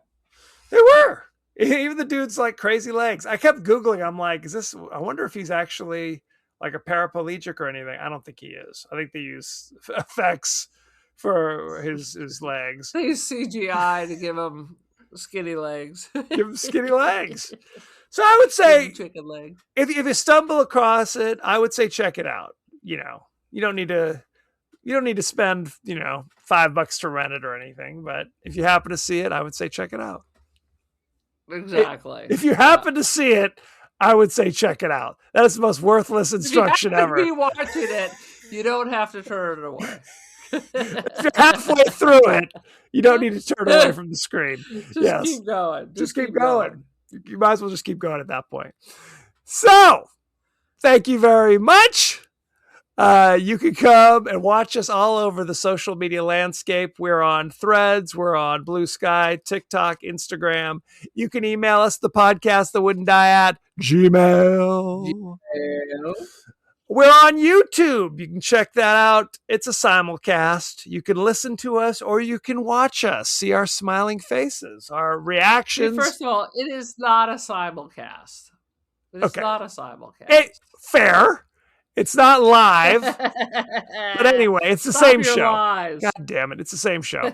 They were. Even the dude's like crazy legs. I kept Googling. I'm like, I wonder if he's actually like a paraplegic or anything. I don't think he is. I think they use effects for his legs. They use CGI to give him skinny legs. Give him skinny legs. So I would say, chicken leg. If you stumble across it, I would say check it out. You don't need to spend $5 to rent it or anything. But if you happen to see it, I would say check it out. Exactly. If you happen to see it, I would say check it out. That is the most worthless instruction ever. If you watching it, You don't have to turn it away. If you're halfway through it, you don't need to turn away from the screen. Just keep going. Just keep going. You might as well just keep going at that point. So, thank you very much. You can come and watch us all over the social media landscape. We're on Threads, we're on Blue Sky, TikTok, Instagram. You can email us, the podcast that wouldn't die at Gmail. We're on YouTube. You can check that out. It's a simulcast. You can listen to us or you can watch us, see our smiling faces, our reactions. First of all, it is not a simulcast. It's not a simulcast. Fair. It's not live. But anyway, it's the same show. Lies. God damn it. It's the same show.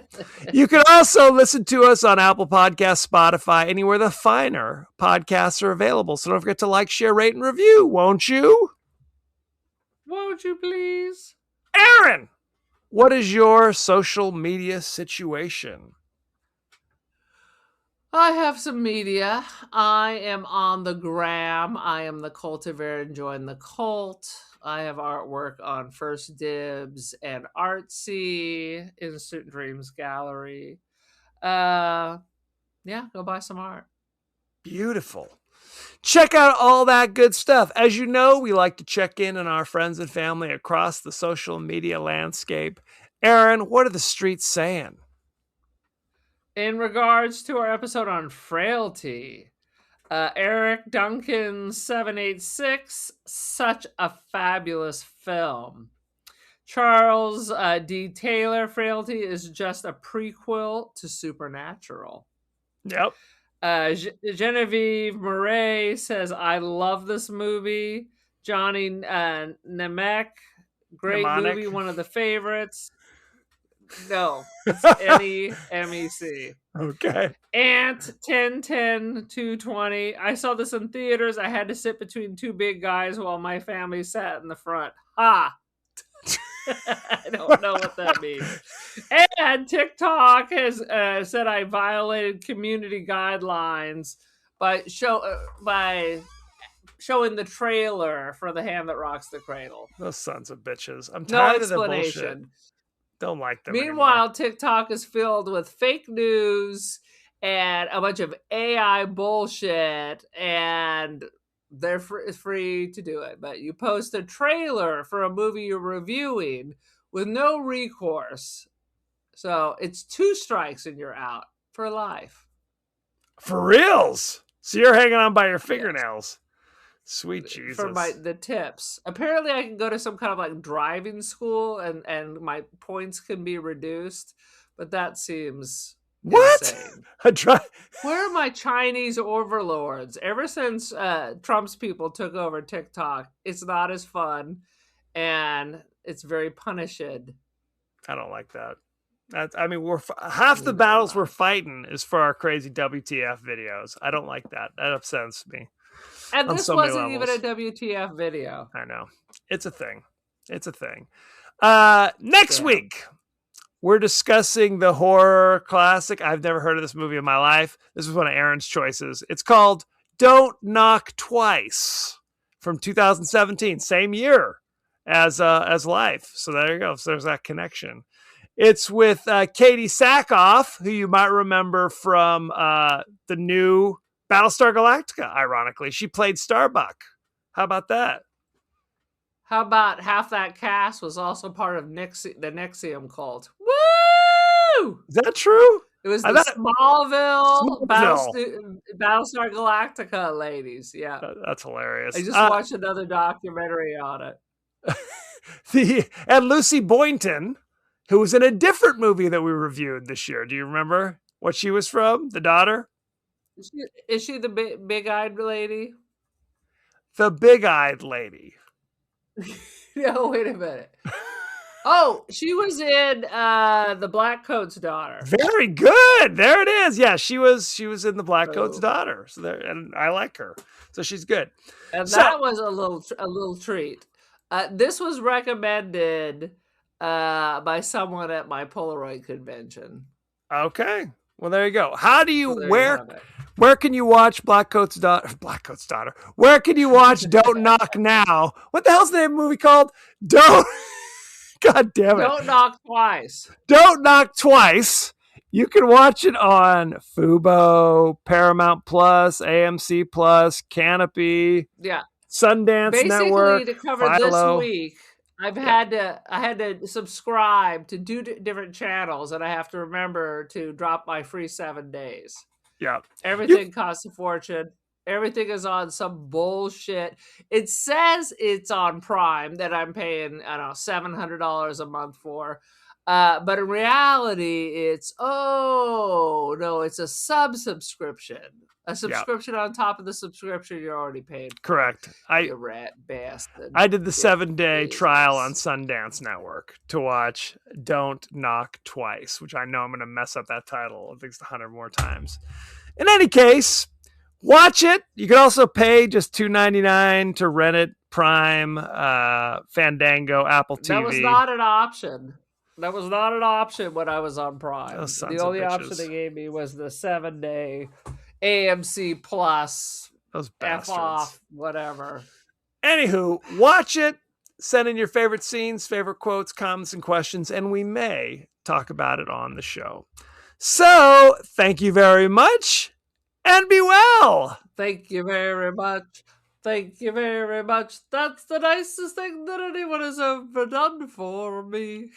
You can also listen to us on Apple Podcasts, Spotify, anywhere the finer podcasts are available. So don't forget to like, share, rate, and review, won't you? Won't you please? Aaron, what is your social media situation? I have some media. I am on the gram. I am the cultivator and join the cult. I have artwork on First Dibs and Artsy, Instant Dreams Gallery. Yeah, go buy some art. Beautiful. Check out all that good stuff. As you know, we like to check in on our friends and family across the social media landscape. Aaron, what are the streets saying? In regards to our episode on frailty, Eric Duncan 786, such a fabulous film. Charles D. Taylor, Frailty is just a prequel to Supernatural. Yep. Genevieve Murray says, I love this movie. Johnny Nemec, great movie, one of the favorites. No, it's NEMEC. Okay. Ant 1010-220. I saw this in theaters. I had to sit between two big guys while my family sat in the front. Ha! I don't know what that means. And TikTok has said I violated community guidelines by showing the trailer for The Hand That Rocks the Cradle. Those sons of bitches. I'm tired of the bullshit. Don't like them. Meanwhile, anymore. TikTok is filled with fake news and a bunch of AI bullshit, and they're free to do it. But you post a trailer for a movie you're reviewing with no recourse. So it's 2 strikes and you're out for life. For reals? So you're hanging on by your fingernails. Yes. Sweet Jesus. For the tips. Apparently I can go to some kind of like driving school and my points can be reduced, but that seems insane. Where are my Chinese overlords? Ever since Trump's people took over TikTok, it's not as fun and it's very punished. I don't like that. We're half the battles we're fighting is for our crazy WTF videos. I don't like that. That upsets me. And this wasn't even a WTF video. I know. It's a thing. Next week, we're discussing the horror classic. I've never heard of this movie in my life. This was one of Aaron's choices. It's called Don't Knock Twice from 2017. Same year as Life. So there you go. So there's that connection. It's with Katie Sackhoff, who you might remember from the new Battlestar Galactica, ironically. She played Starbuck. How about that? How about half that cast was also part of the NXIVM cult? Woo! Is that true? It was the Smallville. Battlestar Galactica ladies. Yeah. That's hilarious. I just watched another documentary on it. And Lucy Boynton, who was in a different movie that we reviewed this year. Do you remember what she was from? The daughter? Is she the big-eyed lady? The big-eyed lady. No, wait a minute. Oh, she was in the Black Coat's Daughter. Very good. There it is. Yeah, she was in the Black Coat's Daughter. So and I like her. So she's good. And that was a little treat. This was recommended by someone at my Polaroid convention. Okay. Well, there you go. How do you where can you watch Black Coat's Daughter? Where can you watch Don't Knock Now? What the hell's the name of the movie called? God damn it. Don't knock twice. Don't Knock Twice. You can watch it on Fubo, Paramount Plus, AMC Plus, Canopy, Yeah. Sundance Basically, Network, to cover Philo. this week, I had to subscribe to different channels, and I have to remember to drop my free 7 days. Yeah. Everything costs a fortune. Everything is on some bullshit. It says it's on Prime that I'm paying, I don't know, $700 a month for. But in reality, it's it's a subscription. A subscription on top of the subscription you're already paying for. Correct. You rat bastard. I did the 7-day Jesus. trial on Sundance Network to watch Don't Knock Twice, which I know I'm going to mess up that title at least 100 more times. In any case, watch it. You can also pay just $2.99 to rent it, Prime, Fandango, Apple TV. That was not an option. That was not an option when I was on Prime. Those sons The of only option bitches. they gave me was the 7-day AMC Plus, Those F bastards. off, whatever. Anywho, watch it. Send in your favorite scenes, favorite quotes, comments, and questions, and we may talk about it on the show. So, thank you very much, and be well. Thank you very much. Thank you very much. That's the nicest thing that anyone has ever done for me.